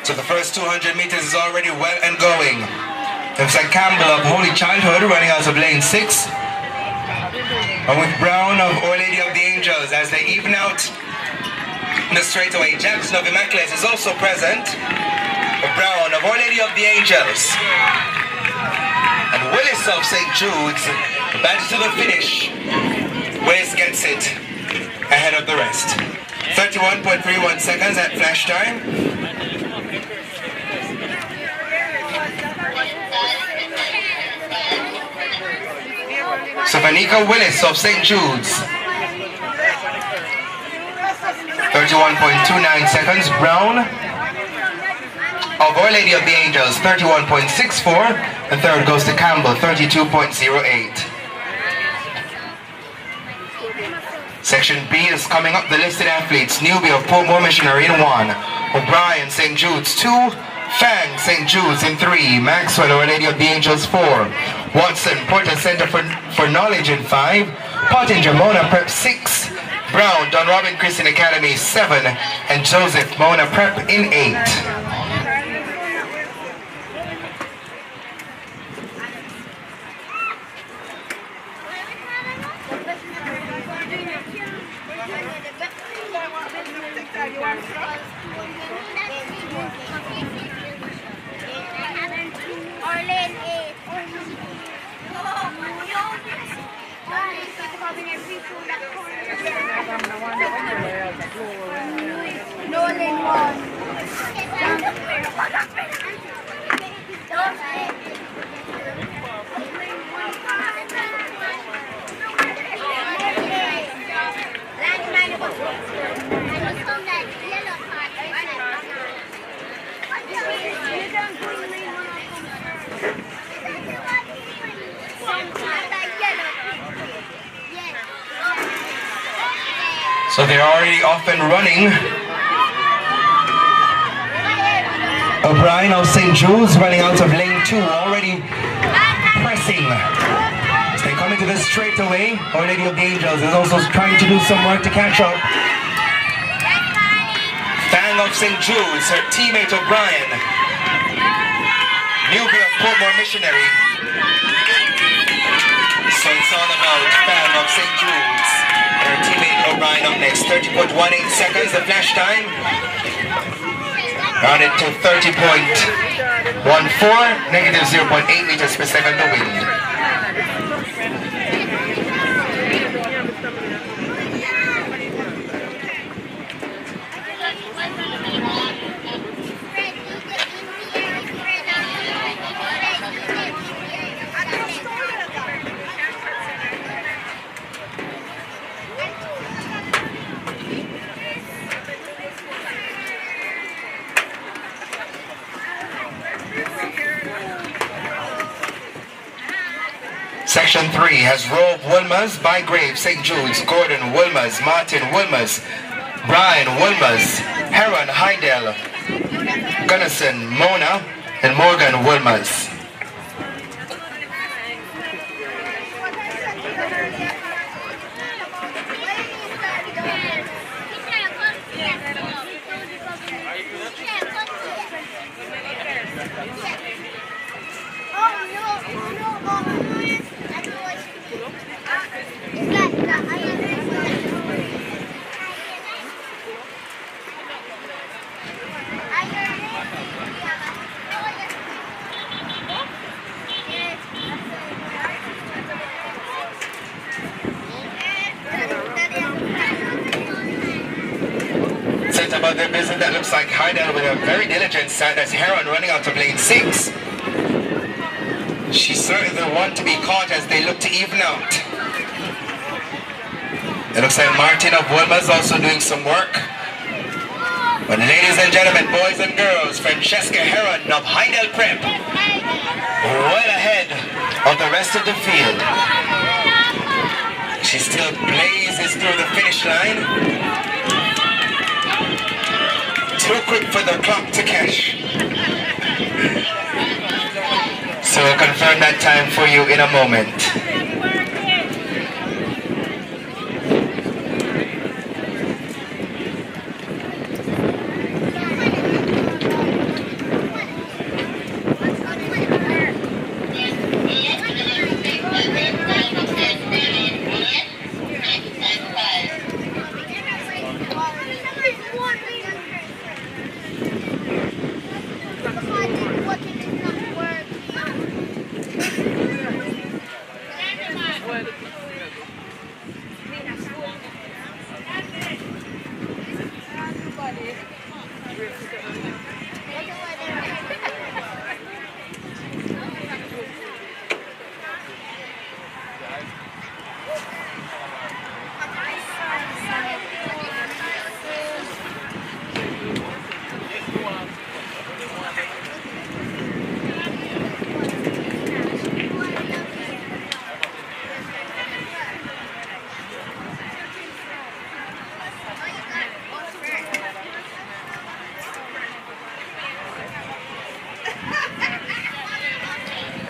Speaker 1: So the first 200 meters is already well and going. There's a Campbell of Holy Childhood running out of lane 6. And with Brown of Our Lady of the Angels as they even out the straightaway. Jackson of Immaculate is also present. Brown of Our Lady of the Angels. And Willis of St. Jude's back to the finish. Willis gets it ahead of the rest. 31.31 seconds at flash time. Savanika Willis of St. Jude's. 31.29 seconds. Brown of Our Lady of the Angels, 31.64. The third goes to Campbell, 32.08. Section B is coming up. The listed athletes: Newby of Portmore Missionary in 1, O'Brien St. Jude's 2, Fang St. Jude's in 3, Maxwell Our Lady of the Angels 4, Watson Porter Center for Knowledge in 5, Pottinger Mona Prep 6, Brown Don Robin Christian Academy 7, and Joseph Mona Prep in 8. So they're already off and running. O'Brien of St. Jude's running out of lane 2, already pressing. As they come into the straightaway, Our Lady of the Angels is also trying to do some work to catch up. Fang of St. Jude's, her teammate O'Brien. Newby of Portmore Missionary. So it's all about Fang of St. Jude's. Her teammate O'Brien up next. 30.18 seconds, the flash time. Rounded to 30.14, negative 0.8 meters per second the wind. Section 3 has Rove Wilmers, Bygrave, St. Jude's, Gordon Wilmers, Martin Wilmers, Brian Wilmers, Heron Hydel, Gunnison, Mona, and Morgan Wilmers. About their business, that looks like Heidel with a very diligent start. That's Heron running out of lane 6. She's certainly the one to be caught as they look to even out. It looks like Martin of Wilmers also doing some work. But ladies and gentlemen, boys and girls, Francesca Heron of Heidel Prep, well ahead of the rest of the field. She still blazes through the finish line. Too quick for the clock to catch. So we'll confirm that time for you in a moment.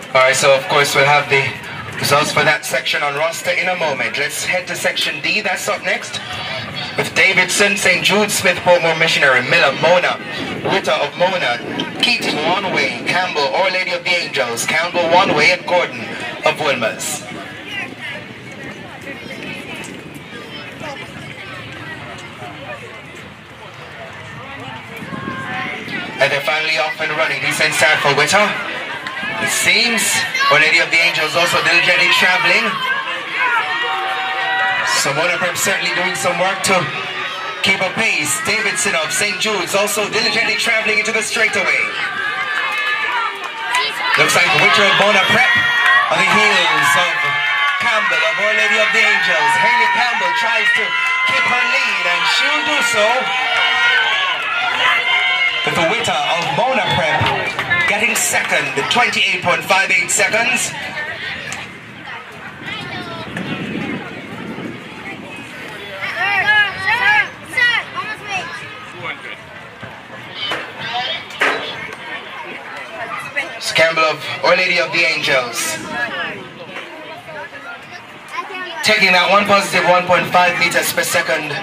Speaker 1: Alright, so of course we'll have the results for that section on roster in a moment. Let's head to section D, that's up next. With Davidson, St. Jude, Smith, Portmore Missionary, Miller, Mona, Witter of Mona, Keating, One Way, Campbell, Our Lady of the Angels, Campbell, One Way, and Gordon of Wilmers. And they're finally off and running. Decent start for Witter. It seems Our Lady of the Angels also diligently traveling. So Mona Prep certainly doing some work to keep a pace. Davidson of St. Jude's also diligently traveling into the straightaway. Looks like Witter of Mona Prep on the heels of Campbell of Our Lady of the Angels. Haley Campbell tries to keep her lead, and she'll do so. With the Witter of Mona Prep getting second, 28.58 seconds. Campbell of Our Lady of the Angels taking that one positive 1.5 meters per second.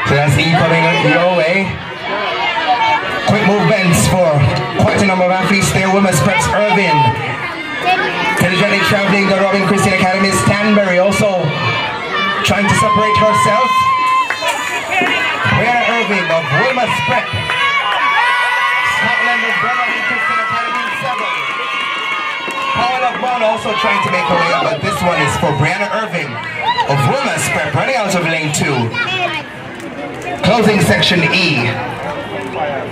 Speaker 1: Class E coming your way. Quick movements for quite a number of athletes there. Women's Preps Irving. Diligently traveling the Robin Christian Academy. Stanbury also trying to separate herself. Brianna Irving of Women's Prep. Scotland of Robin Christian Academy 7. Paula Brown also trying to make her way up, but this one is for Brianna Irving of Women's Prep, running out of lane 2. Closing section E.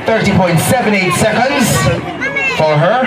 Speaker 1: 30.78 seconds for her.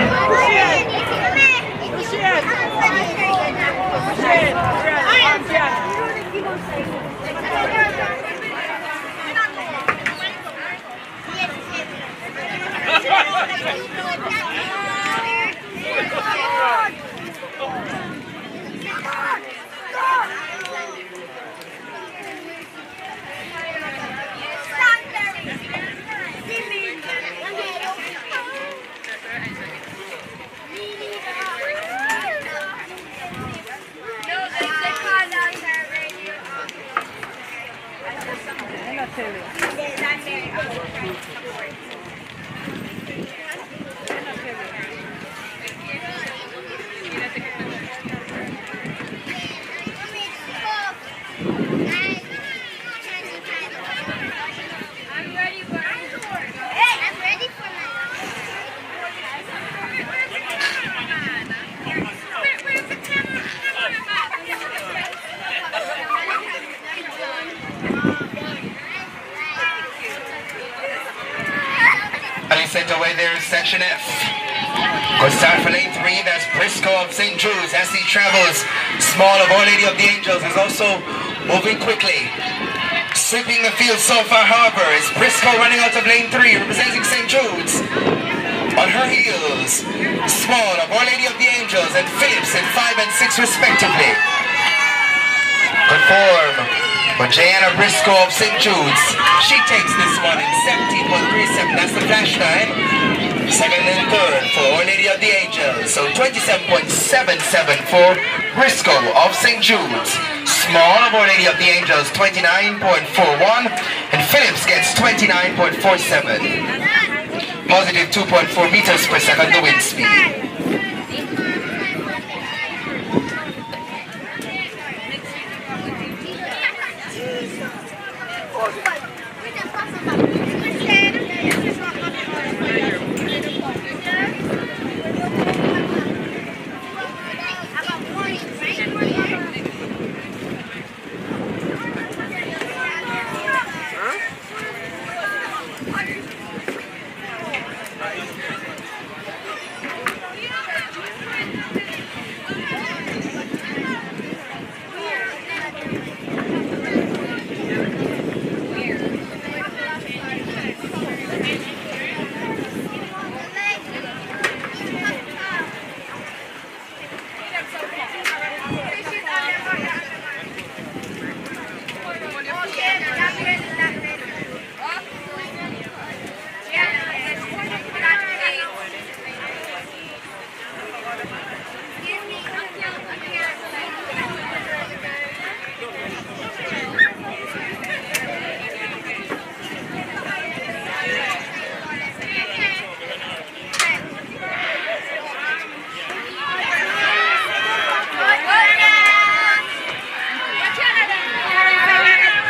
Speaker 1: Sent away there is section F. Good start for lane 3. That's Briscoe of St. Jude's as he travels. Small of Our Lady of the Angels is also moving quickly. Sweeping the field so far, however, is Briscoe running out of lane 3, representing St. Jude's. On her heels, Small of Our Lady of the Angels and Phillips in 5 and 6 respectively. Good form for Jayana Briscoe of St. Jude's. She takes this one in 17.37. That's the flash time. Second and third for Our Lady of the Angels. So 27.77 for Briscoe of St. Jude's. Small of Our Lady of the Angels 29.41. And Phillips gets 29.47. Positive 2.4 meters per second the wind speed.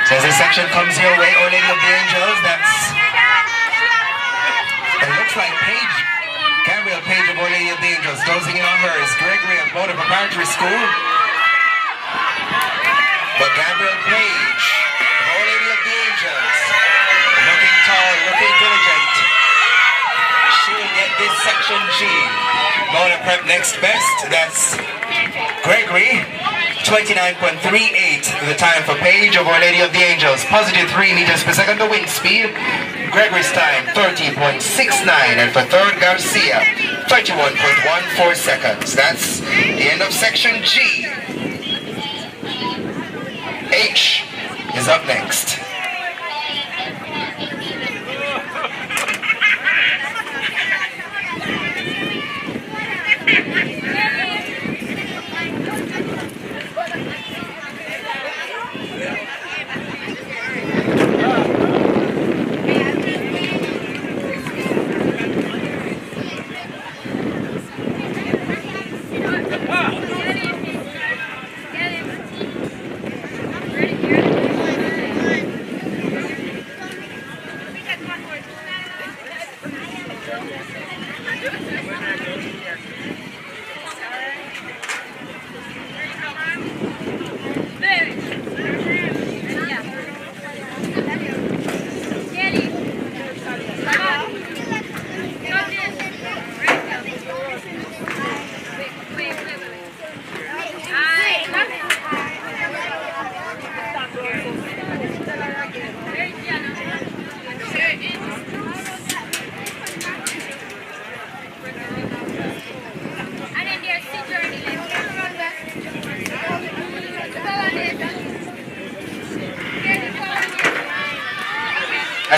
Speaker 1: As this section comes your way, Our Lady of the Angels, it looks like Paige, Gabrielle Page of Our Lady of the Angels. Closing in on her is Gregory of Motor Preparatory School. But Gabrielle Page of Our Lady of the Angels, looking tall, looking diligent. She will get this section G. Motor Prep next best, that's Gregory. 29.38 the time for Page of Our Lady of the Angels. Positive 3 meters per second the wind speed. Gregory's time 30.69, and for third Garcia 31.14 seconds. That's the end of section G. H is up next.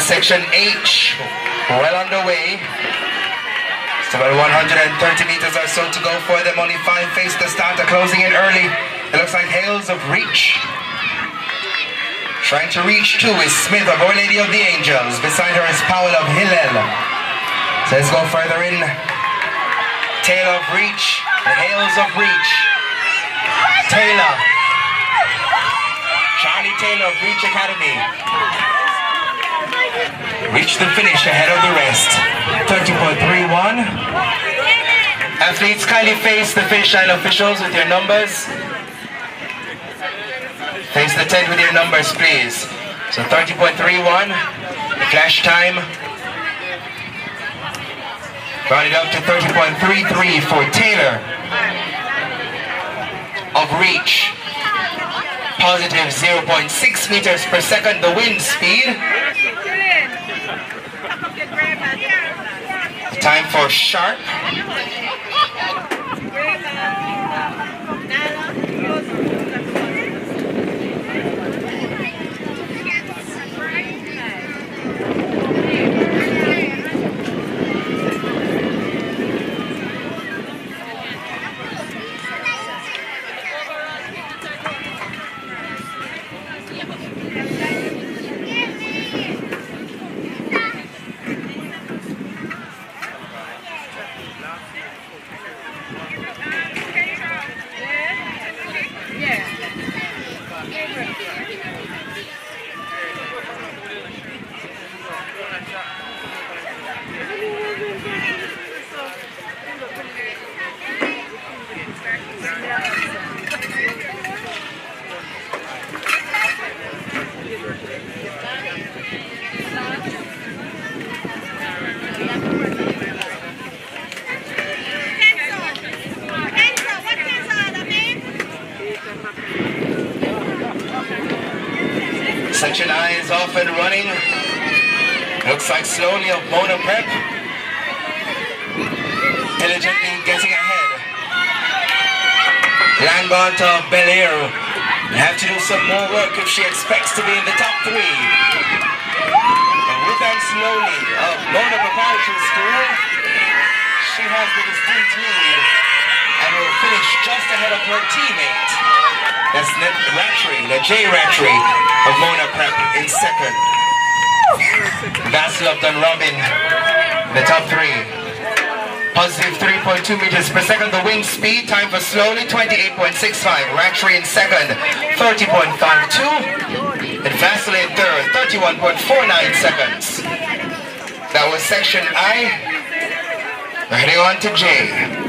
Speaker 1: Section H, well underway. It's about 130 meters or so to go for them. Only 5 face the start. They're closing in early. It looks like Hales of Reach. Trying to reach 2 is Smith of Our Lady of the Angels. Beside her is Powell of Hillel. So let's go further in. Taylor of Reach, the Hales of Reach. Taylor. Charlie Taylor of Reach Academy. Reach the finish ahead of the rest. 30.31. Athletes, kindly face the finish line officials with your numbers. Face the tent with your numbers, please. So 30.31. Flash time. Rounded up to 30.33 for Taylor of Reach. Positive 0.6 meters per second, the wind speed. Time for Sharp. Section I is off and running. Looks like slowly of Mona Prep. Diligently getting ahead. Langont of Bel Air will have to do some more work if she expects to be in the top 3. And with that slowly of Mona Preparatory School, she has the distinct lead and will finish just ahead of her teammate. That's Ned Rattray, the J. Rattray of Mona Prep in second. Vasilov Dunrobin, the top 3. Positive 3.2 meters per second. The wind speed, time for slowly, 28.65. Rattray in second, 30.52. And Vasilov in third, 31.49 seconds. That was section I. Heading on to J.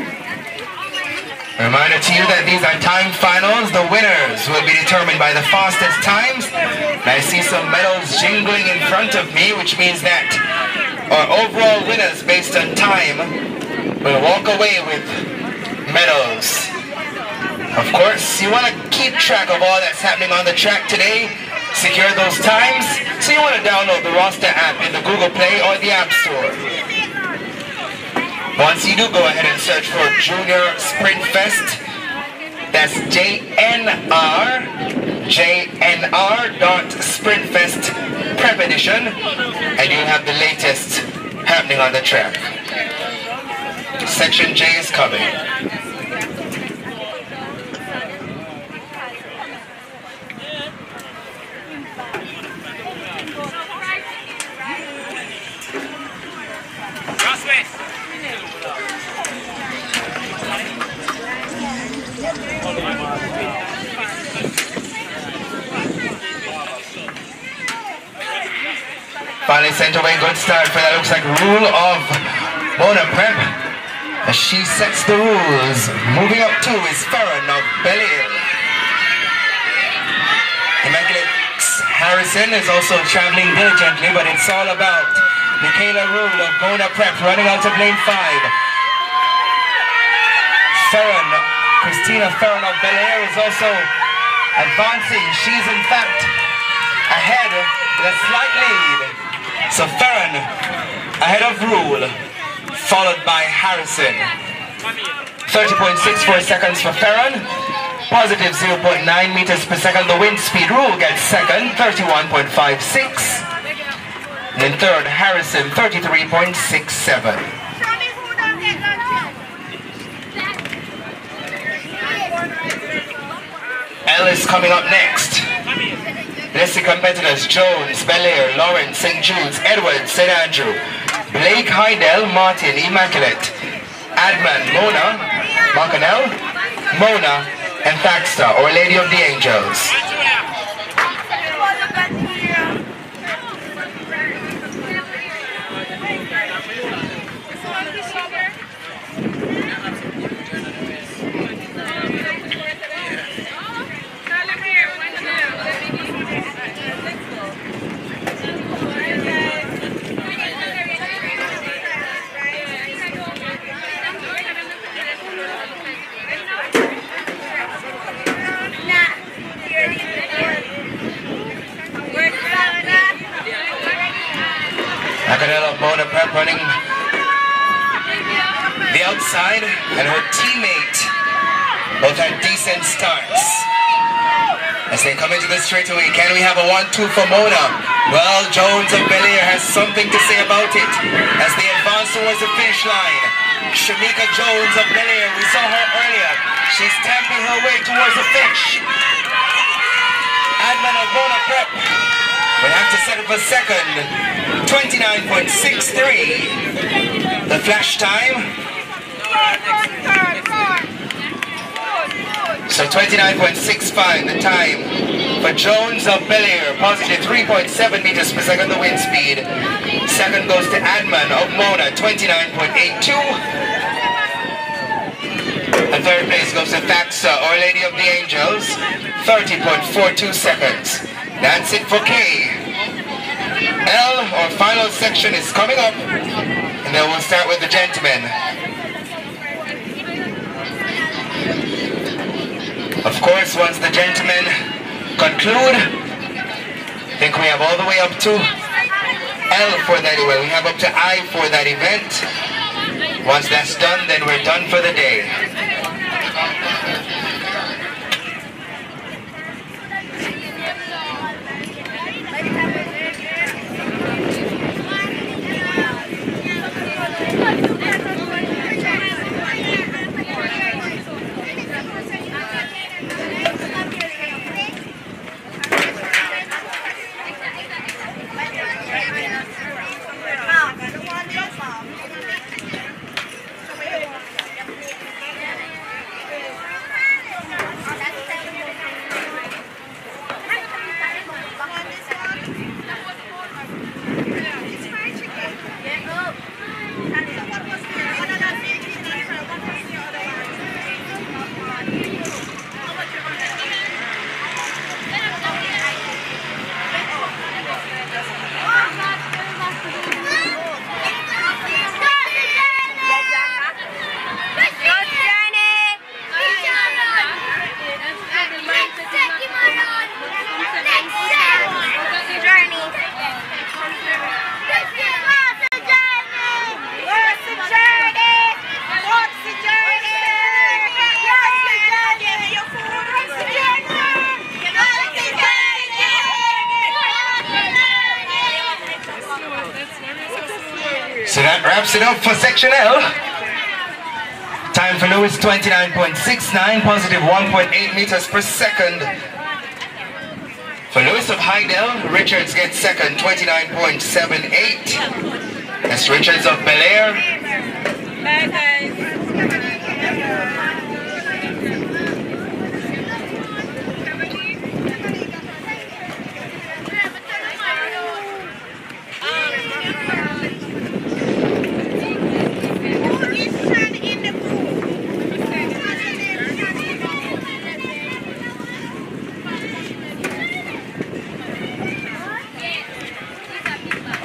Speaker 1: Reminder to you that these are time finals. The winners will be determined by the fastest times. And I see some medals jingling in front of me, which means that our overall winners based on time will walk away with medals. Of course, you want to keep track of all that's happening on the track today, secure those times, so you want to download the roster app in the Google Play or the App Store. Once you do, go ahead and search for Junior Sprint Fest. That's JNR.Sprintfest Prep Edition, and you'll have the latest happening on the track. Section J is coming. Finally sent away, good start for that. Looks like rule of Mona Prep as she sets the rules. Moving up two is Farron of Bel-Air. Immaculate Harrison is also traveling diligently, but it's all about Michaela Rule of Mona Prep running out of lane 5. Christina Farron of Bel-Air is also advancing. She's in fact ahead with a slight lead. So Farron ahead of Rule, followed by Harrison. 30.64 seconds for Farron, positive 0.9 meters per second. The wind speed. Rule gets second, 31.56. And in third, Harrison, 33.67. Ellis coming up next. Listed competitors: Jones, Bel-Air, Lawrence, St. Jude's, Edwards, St. Andrew, Blake, Heidel, Martin, Immaculate, Adman, Mona, Marcanel, Mona, and Thaxter, Our Lady of the Angels. Marcanel of Mona Prep running the outside, and her teammate both had decent starts. As they come into the straightaway, can we have a 1-2 for Mona? Well, Jones of Bel-Air has something to say about it as they advance towards the finish line. Shamika Jones of Bel-Air, we saw her earlier. She's tamping her way towards the finish. Adman of Mona Prep will have to settle for second. 29.63. The flash time. So 29.65 the time for Jones of Bel-Air, positive 3.7 meters per second the wind speed. Second goes to Adman of Mona, 29.82. And third place goes to Thaxter, Our Lady of the Angels, 30.42 seconds. That's it for K. L, our final section, is coming up, and then we'll start with the gentlemen. Of course, once the gentlemen conclude, I think we have all the way up to L for that event. We have up to I for that event. Once that's done, then we're done for the day. So that wraps it up for section L. Time for Lewis 29.69, positive 1.8 meters per second. For Lewis of Hydel, Richards gets second, 29.78. That's Richards of Bel Air.
Speaker 5: Bye guys.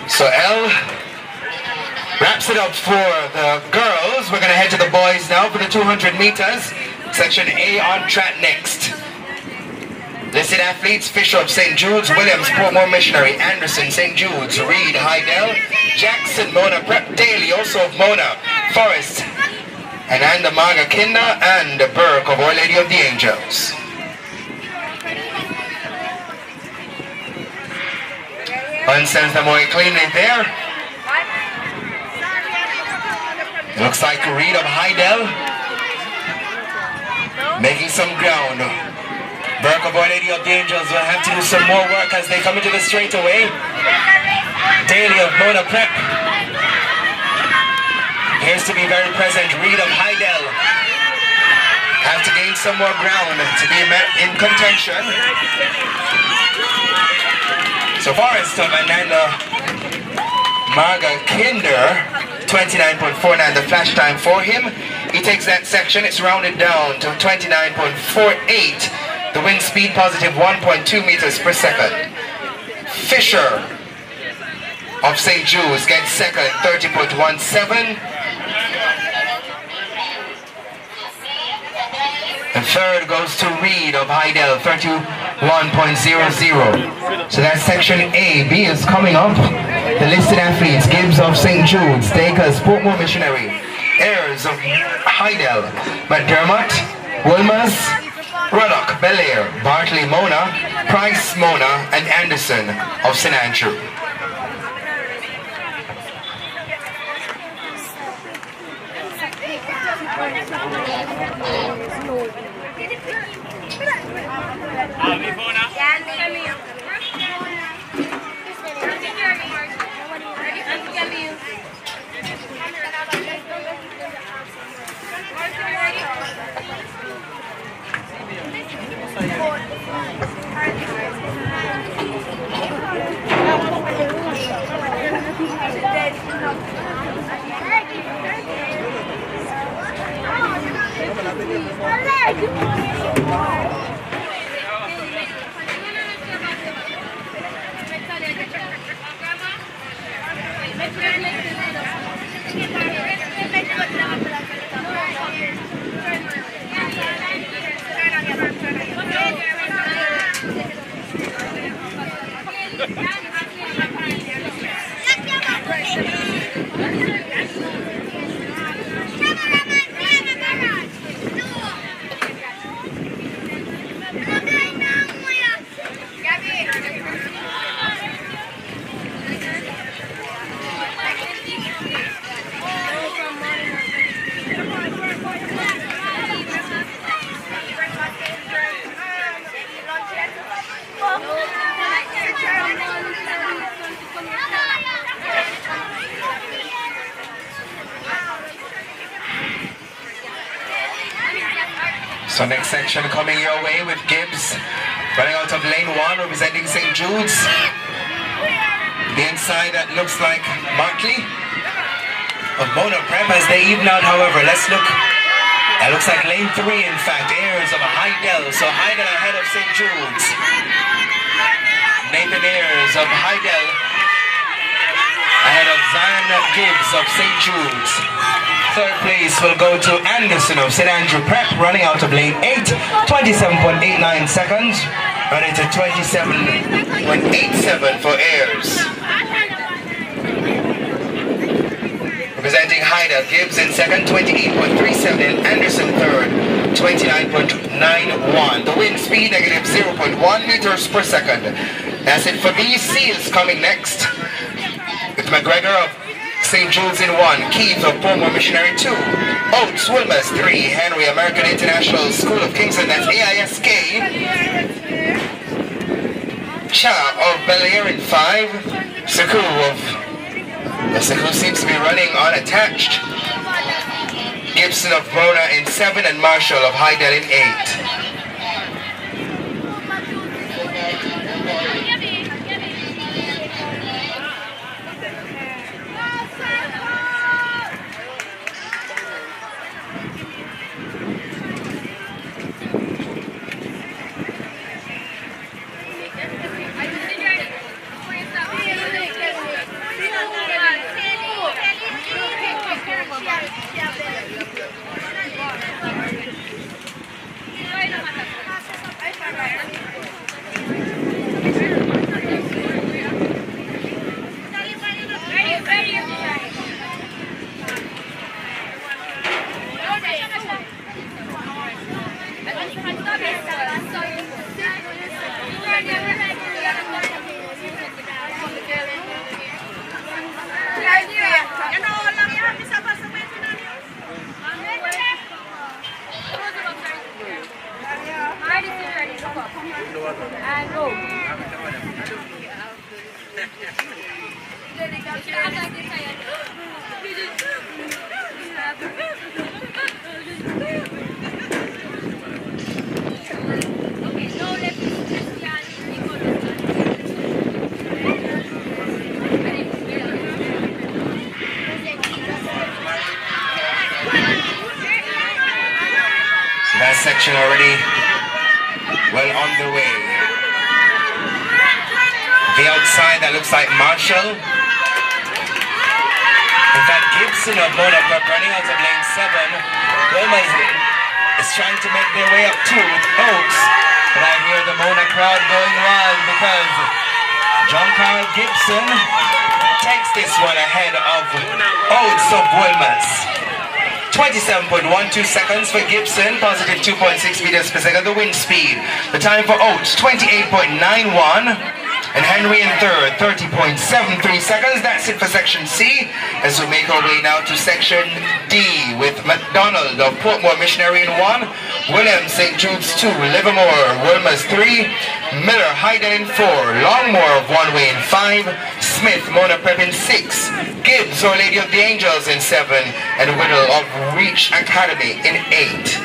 Speaker 1: So L wraps it up for the girls. We're going to head to the boys now for the 200 meters. Section A on track next. Listed athletes: Fisher of St. Jude's, Williams, Portmore Missionary, Anderson, St. Jude's, Reed, Hydel, Jackson, Mona Prep, Daly, also of Mona, Forest, and Maga Kinder, and Burke of Our Lady of the Angels. One sends them away cleanly there. It looks like Reed of Hydel making some ground. Burke of Our Lady of the Angels will have to do some more work as they come into the straightaway. Daly of Mona Prep appears to be very present. Reed of Hydel have to gain some more ground to be in contention. So Forrest of Ananda Maga Kinder, 29.49, the flash time for him. He takes that section, it's rounded down to 29.48. The wind speed positive 1.2 meters per second. Fisher of St. Jude's gets second, 30.17. The third goes to Reed of Hydel, 31.00. So that's section A. B is coming up. The listed athletes: Gibbs of St. Jude's, Dacres, Portmore Missionary, Ayers of Hydel, McDermott, Wilmers, Ruddock, Bel Air, Bartley, Mona, Price, Mona, and Anderson of St. Andrew. So next section coming your way with Gibbs running out of lane 1 representing St. Jude's. The inside that looks like Bartley of Mona Prep as they even out. However, let's look. That looks like lane 3 in fact. Ayers of Hydel. So Hydel ahead of St. Jude's. Nathan Ayers of Hydel ahead of Zion Gibbs of St. Jude's. Third place will go to Anderson of St. Andrew Prep, running out of lane 8, 27.89 seconds, running to 27.87 for Ayers. Representing Hydel, Gibbs in second, 28.37, and Anderson third, 29.91. The wind speed negative 0.1 meters per second. That's it for these seals coming next. With McGregor of St. Jude's in 1, Keith of Portmore Missionary 2, Oates Wilmers 3, Henry American International School of Kingston, that's AISK, Cha of Bel Air in 5, Saku seems to be running unattached, Gibson of Rona in 7, and Marshall of Hydel in 8. That section already well on the way. The outside, that looks like Marshall. In fact, Gibson of Mona Prep running out of lane 7. Wilmers is trying to make their way up too with Oates. But I hear the Mona crowd going wild because John Carl Gibson takes this one ahead of Oates of Wilmers. 27.12 seconds for Gibson, positive 2.6 meters per second, the wind speed. The time for Oates, 28.91. And Henry in third, 30.73 seconds. That's it for section C. As we make our way now to section D with McDonald of Portmore Missionary in 1, Williams St. Jude's 2, Livermore Wilmers 3, Miller Hyden in 4, Longmore of One Way in 5, Smith Mona Prep in 6, Gibbs Our Lady of the Angels in 7, and Whittle of Reach Academy in 8.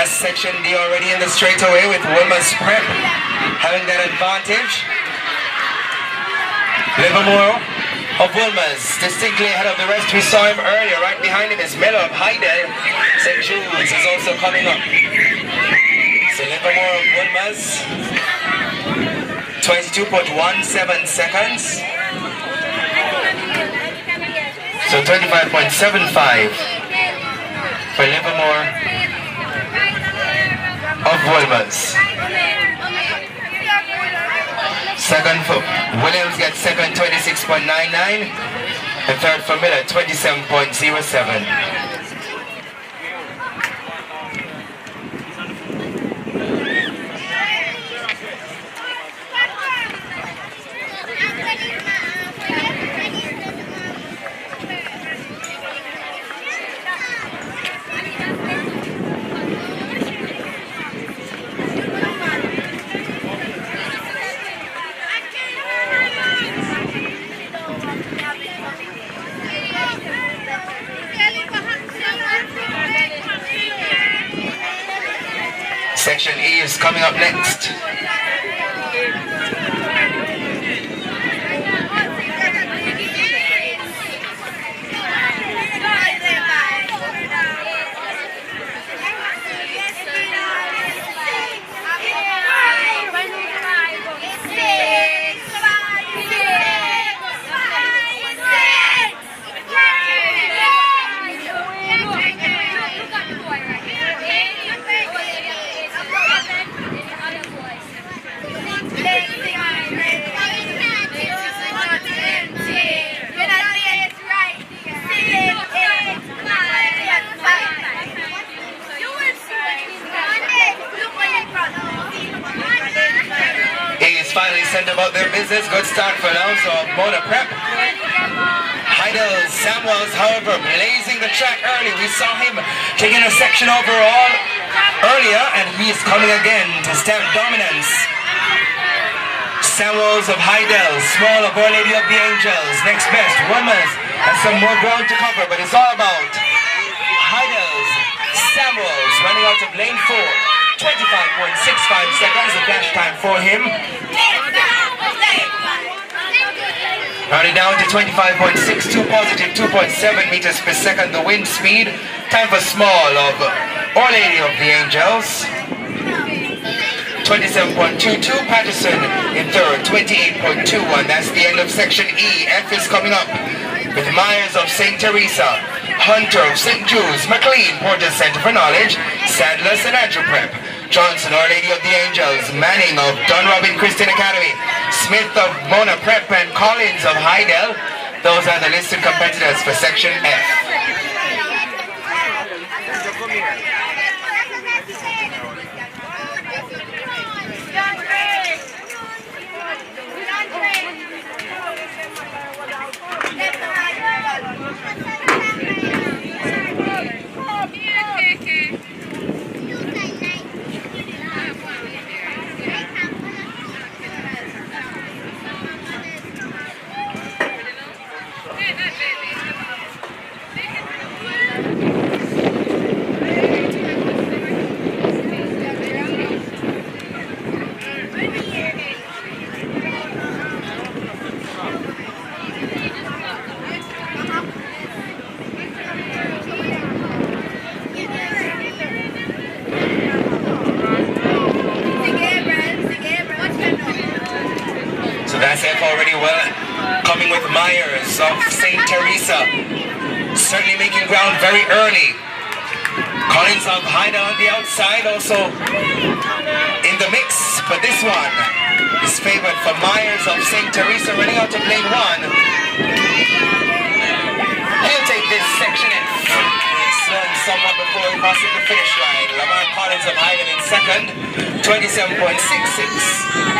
Speaker 1: Section D already in the straightaway with Wilmers Prep having that advantage. Livermore of Wilmers distinctly ahead of the rest. We saw him earlier. Right behind him is Miller of Hydel. St. Jude's is also coming up. So Livermore of Wilmers, 22.17 seconds. So 25.75 for Livermore of Wilmers. Second for Williams gets second, 26.99, and third for Miller, 27.07. is coming up next. Finally sent about their business. Good start for now, so Mona Prep. Heidel Samuels, however, blazing the track early. We saw him taking a section overall earlier, and he is coming again to stamp dominance. Samuels of Heidel, small of Our Lady of the Angels, next best. Women's has some more ground to cover, but it's all about Heidel's Samuels running out of lane 4. 25.65 seconds, the dash time for him. Rounding down to 25.62, positive 2.7 meters per second, the wind speed. Time for small of Our Lady of the Angels. 27.22, Patterson in third, 28.21. That's the end of section E. F is coming up with Myers of St. Teresa, Hunter of St. Jude's, McLean, Porter Center for Knowledge, Sadler, St. Andrew Prep, Johnson, Our Lady of the Angels, Manning of Don Robin Christian Academy, Smith of Mona Prep, and Collins of Heidel. Those are the listed competitors for section F. Myers of St. Teresa, certainly making ground very early. Collins of Heidel on the outside, also in the mix, but this one is favored for Myers of St. Teresa running out of lane 1. He'll take this section in. Slowing somewhat before he crosses the finish line. Lamar Collins of Heidel in second, 27.66.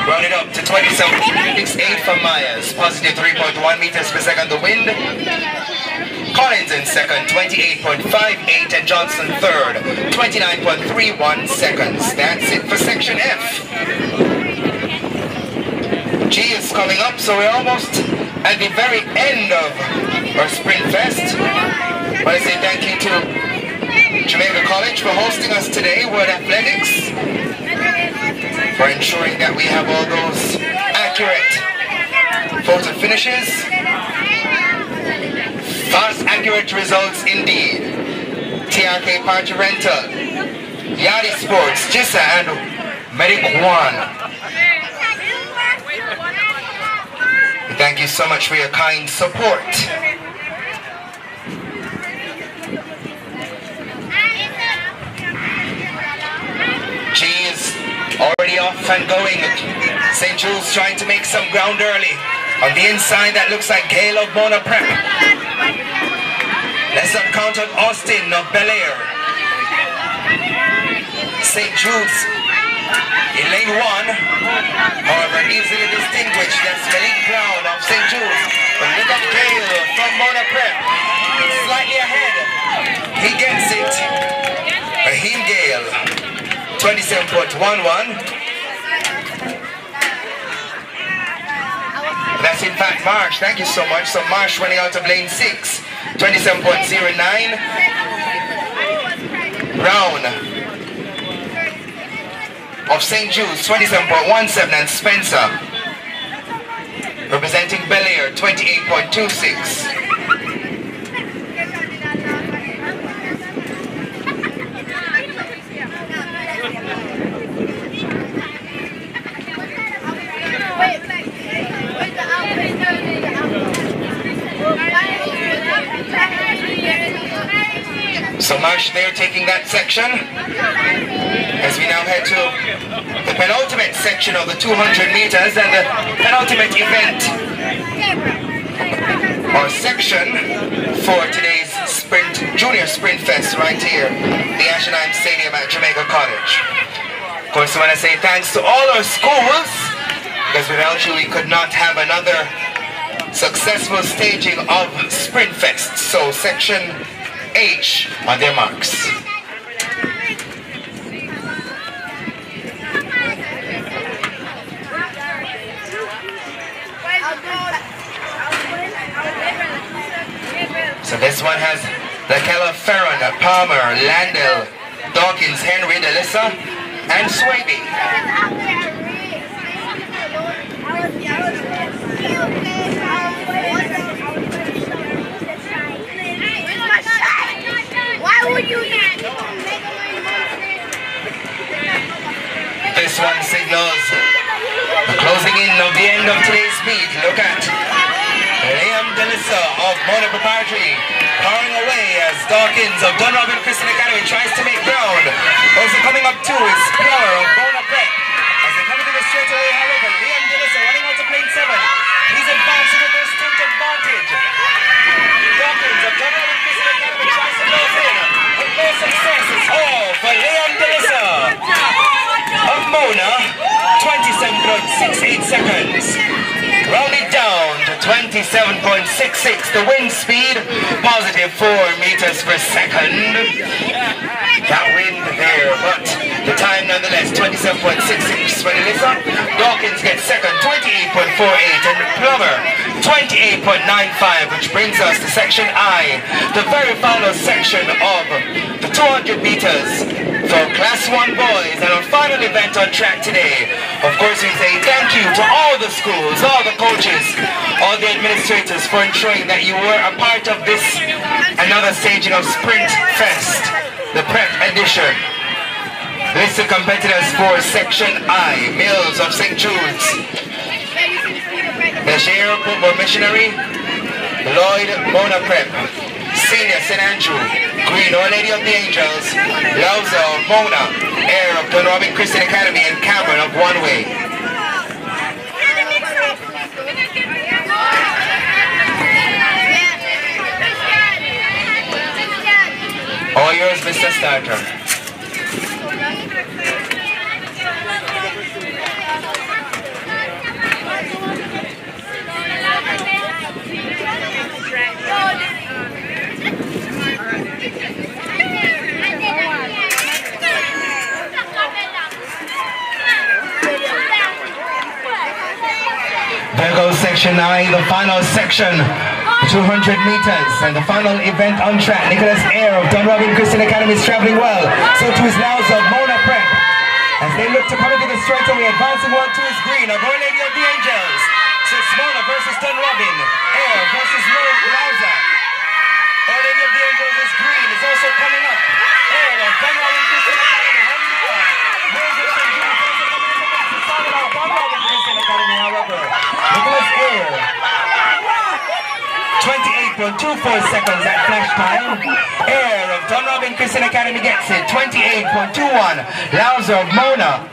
Speaker 1: Rounded up to 27.68 for Myers, positive 3.1 meters per second the wind. Collins in second, 28.58, and Johnson third, 29.31 seconds. That's it for section F. G is coming up, so we're almost at the very end of our Sprint Fest. I want to say thank you to Jamaica College for hosting us today, World Athletics, for ensuring that we have all those accurate photo finishes. Fast, accurate results indeed. TRK Party Rental, Yadi Sports, Jissa, and Medic One. Thank you so much for your kind support. G is already off and going. St. Jude's trying to make some ground early. On the inside, that looks like Gale of Mona Prep. Let's not count on Austin of Bel Air. St. Jude's in lane 1. However, easily distinguished. That's Malik Brown of St. Jude's. But look at Gale from Mona Prep. Slightly ahead. He gets it. Raheem Gale. 27.11. That's in fact Marsh. Thank you so much. So Marsh running out of lane 6. 27.09. Brown of St. Jude's 27.17, and Spencer representing Bel Air 28.26. So Marsh there taking that section as we now head to the penultimate section of the 200 meters and the penultimate event or section for today's Junior Sprint Fest right here at the Ashenheim Stadium at Jamaica College. Of course, I want to say thanks to all our schools, because without you we could not have another successful staging of Sprint Fest. So section H on their marks. So this one has Lakella Ferron, Palmer, Landell, Dawkins, Henry, Delissa, and Swaby. This one signals the closing in of the end of today's meet. Look at Liam Delissa of Mona Preparatory powering away as Dawkins of Dunrobin Christian Academy tries to make ground. Also coming up too is Flower of Mona Prep. As they come into the straightaway, however, Liam Delissa running out to plane 7. He's advancing with their stint advantage. Dawkins of Dunrobin Christian Academy tries to close in. With no success, it's all for Liam Delissa of Mona, 27.68 seconds. Rounded down to 27.66. The wind speed, positive 4 meters per second. That wind there, but the time nonetheless, 27.66 for Delissa. Dawkins gets second, 28.48, and Plummer, 28.95, which brings us to section I, the very final section of the 200 meters for Class 1 boys, and our final event on track today. Of course, we say thank you to all the schools, all the coaches, all the administrators for ensuring that you were a part of this another staging of Sprint Fest, the prep edition. Listed competitors for section I, Mills of St. Jude's, Bashir Football Missionary, Lloyd Mona Prep, Senior St. Andrew, Green Our Lady of the Angels, Lauza of Mona, Air of Dunrobin Christian Academy, and Cameron of One Way. All yours, Mr. Starter. There goes section I, the final section, 200 meters, and the final event on track. Nicholas Air of Dunrobin Christian Academy is traveling well. So too is Laos of Mona Prep. As they look to come into the straightaway, advancing one to is Green of Our Lady of the Angels. So it's Mona versus Dunrobin. Air versus Lauza. Our Lady of the Angels is Green, is also coming up. Air of Dunrobin Christian Academy. However, Nicholas Air, 28.24 seconds at flash time. Air of Dunrobin Christian Academy gets it, 28.21. Lauza of Mona,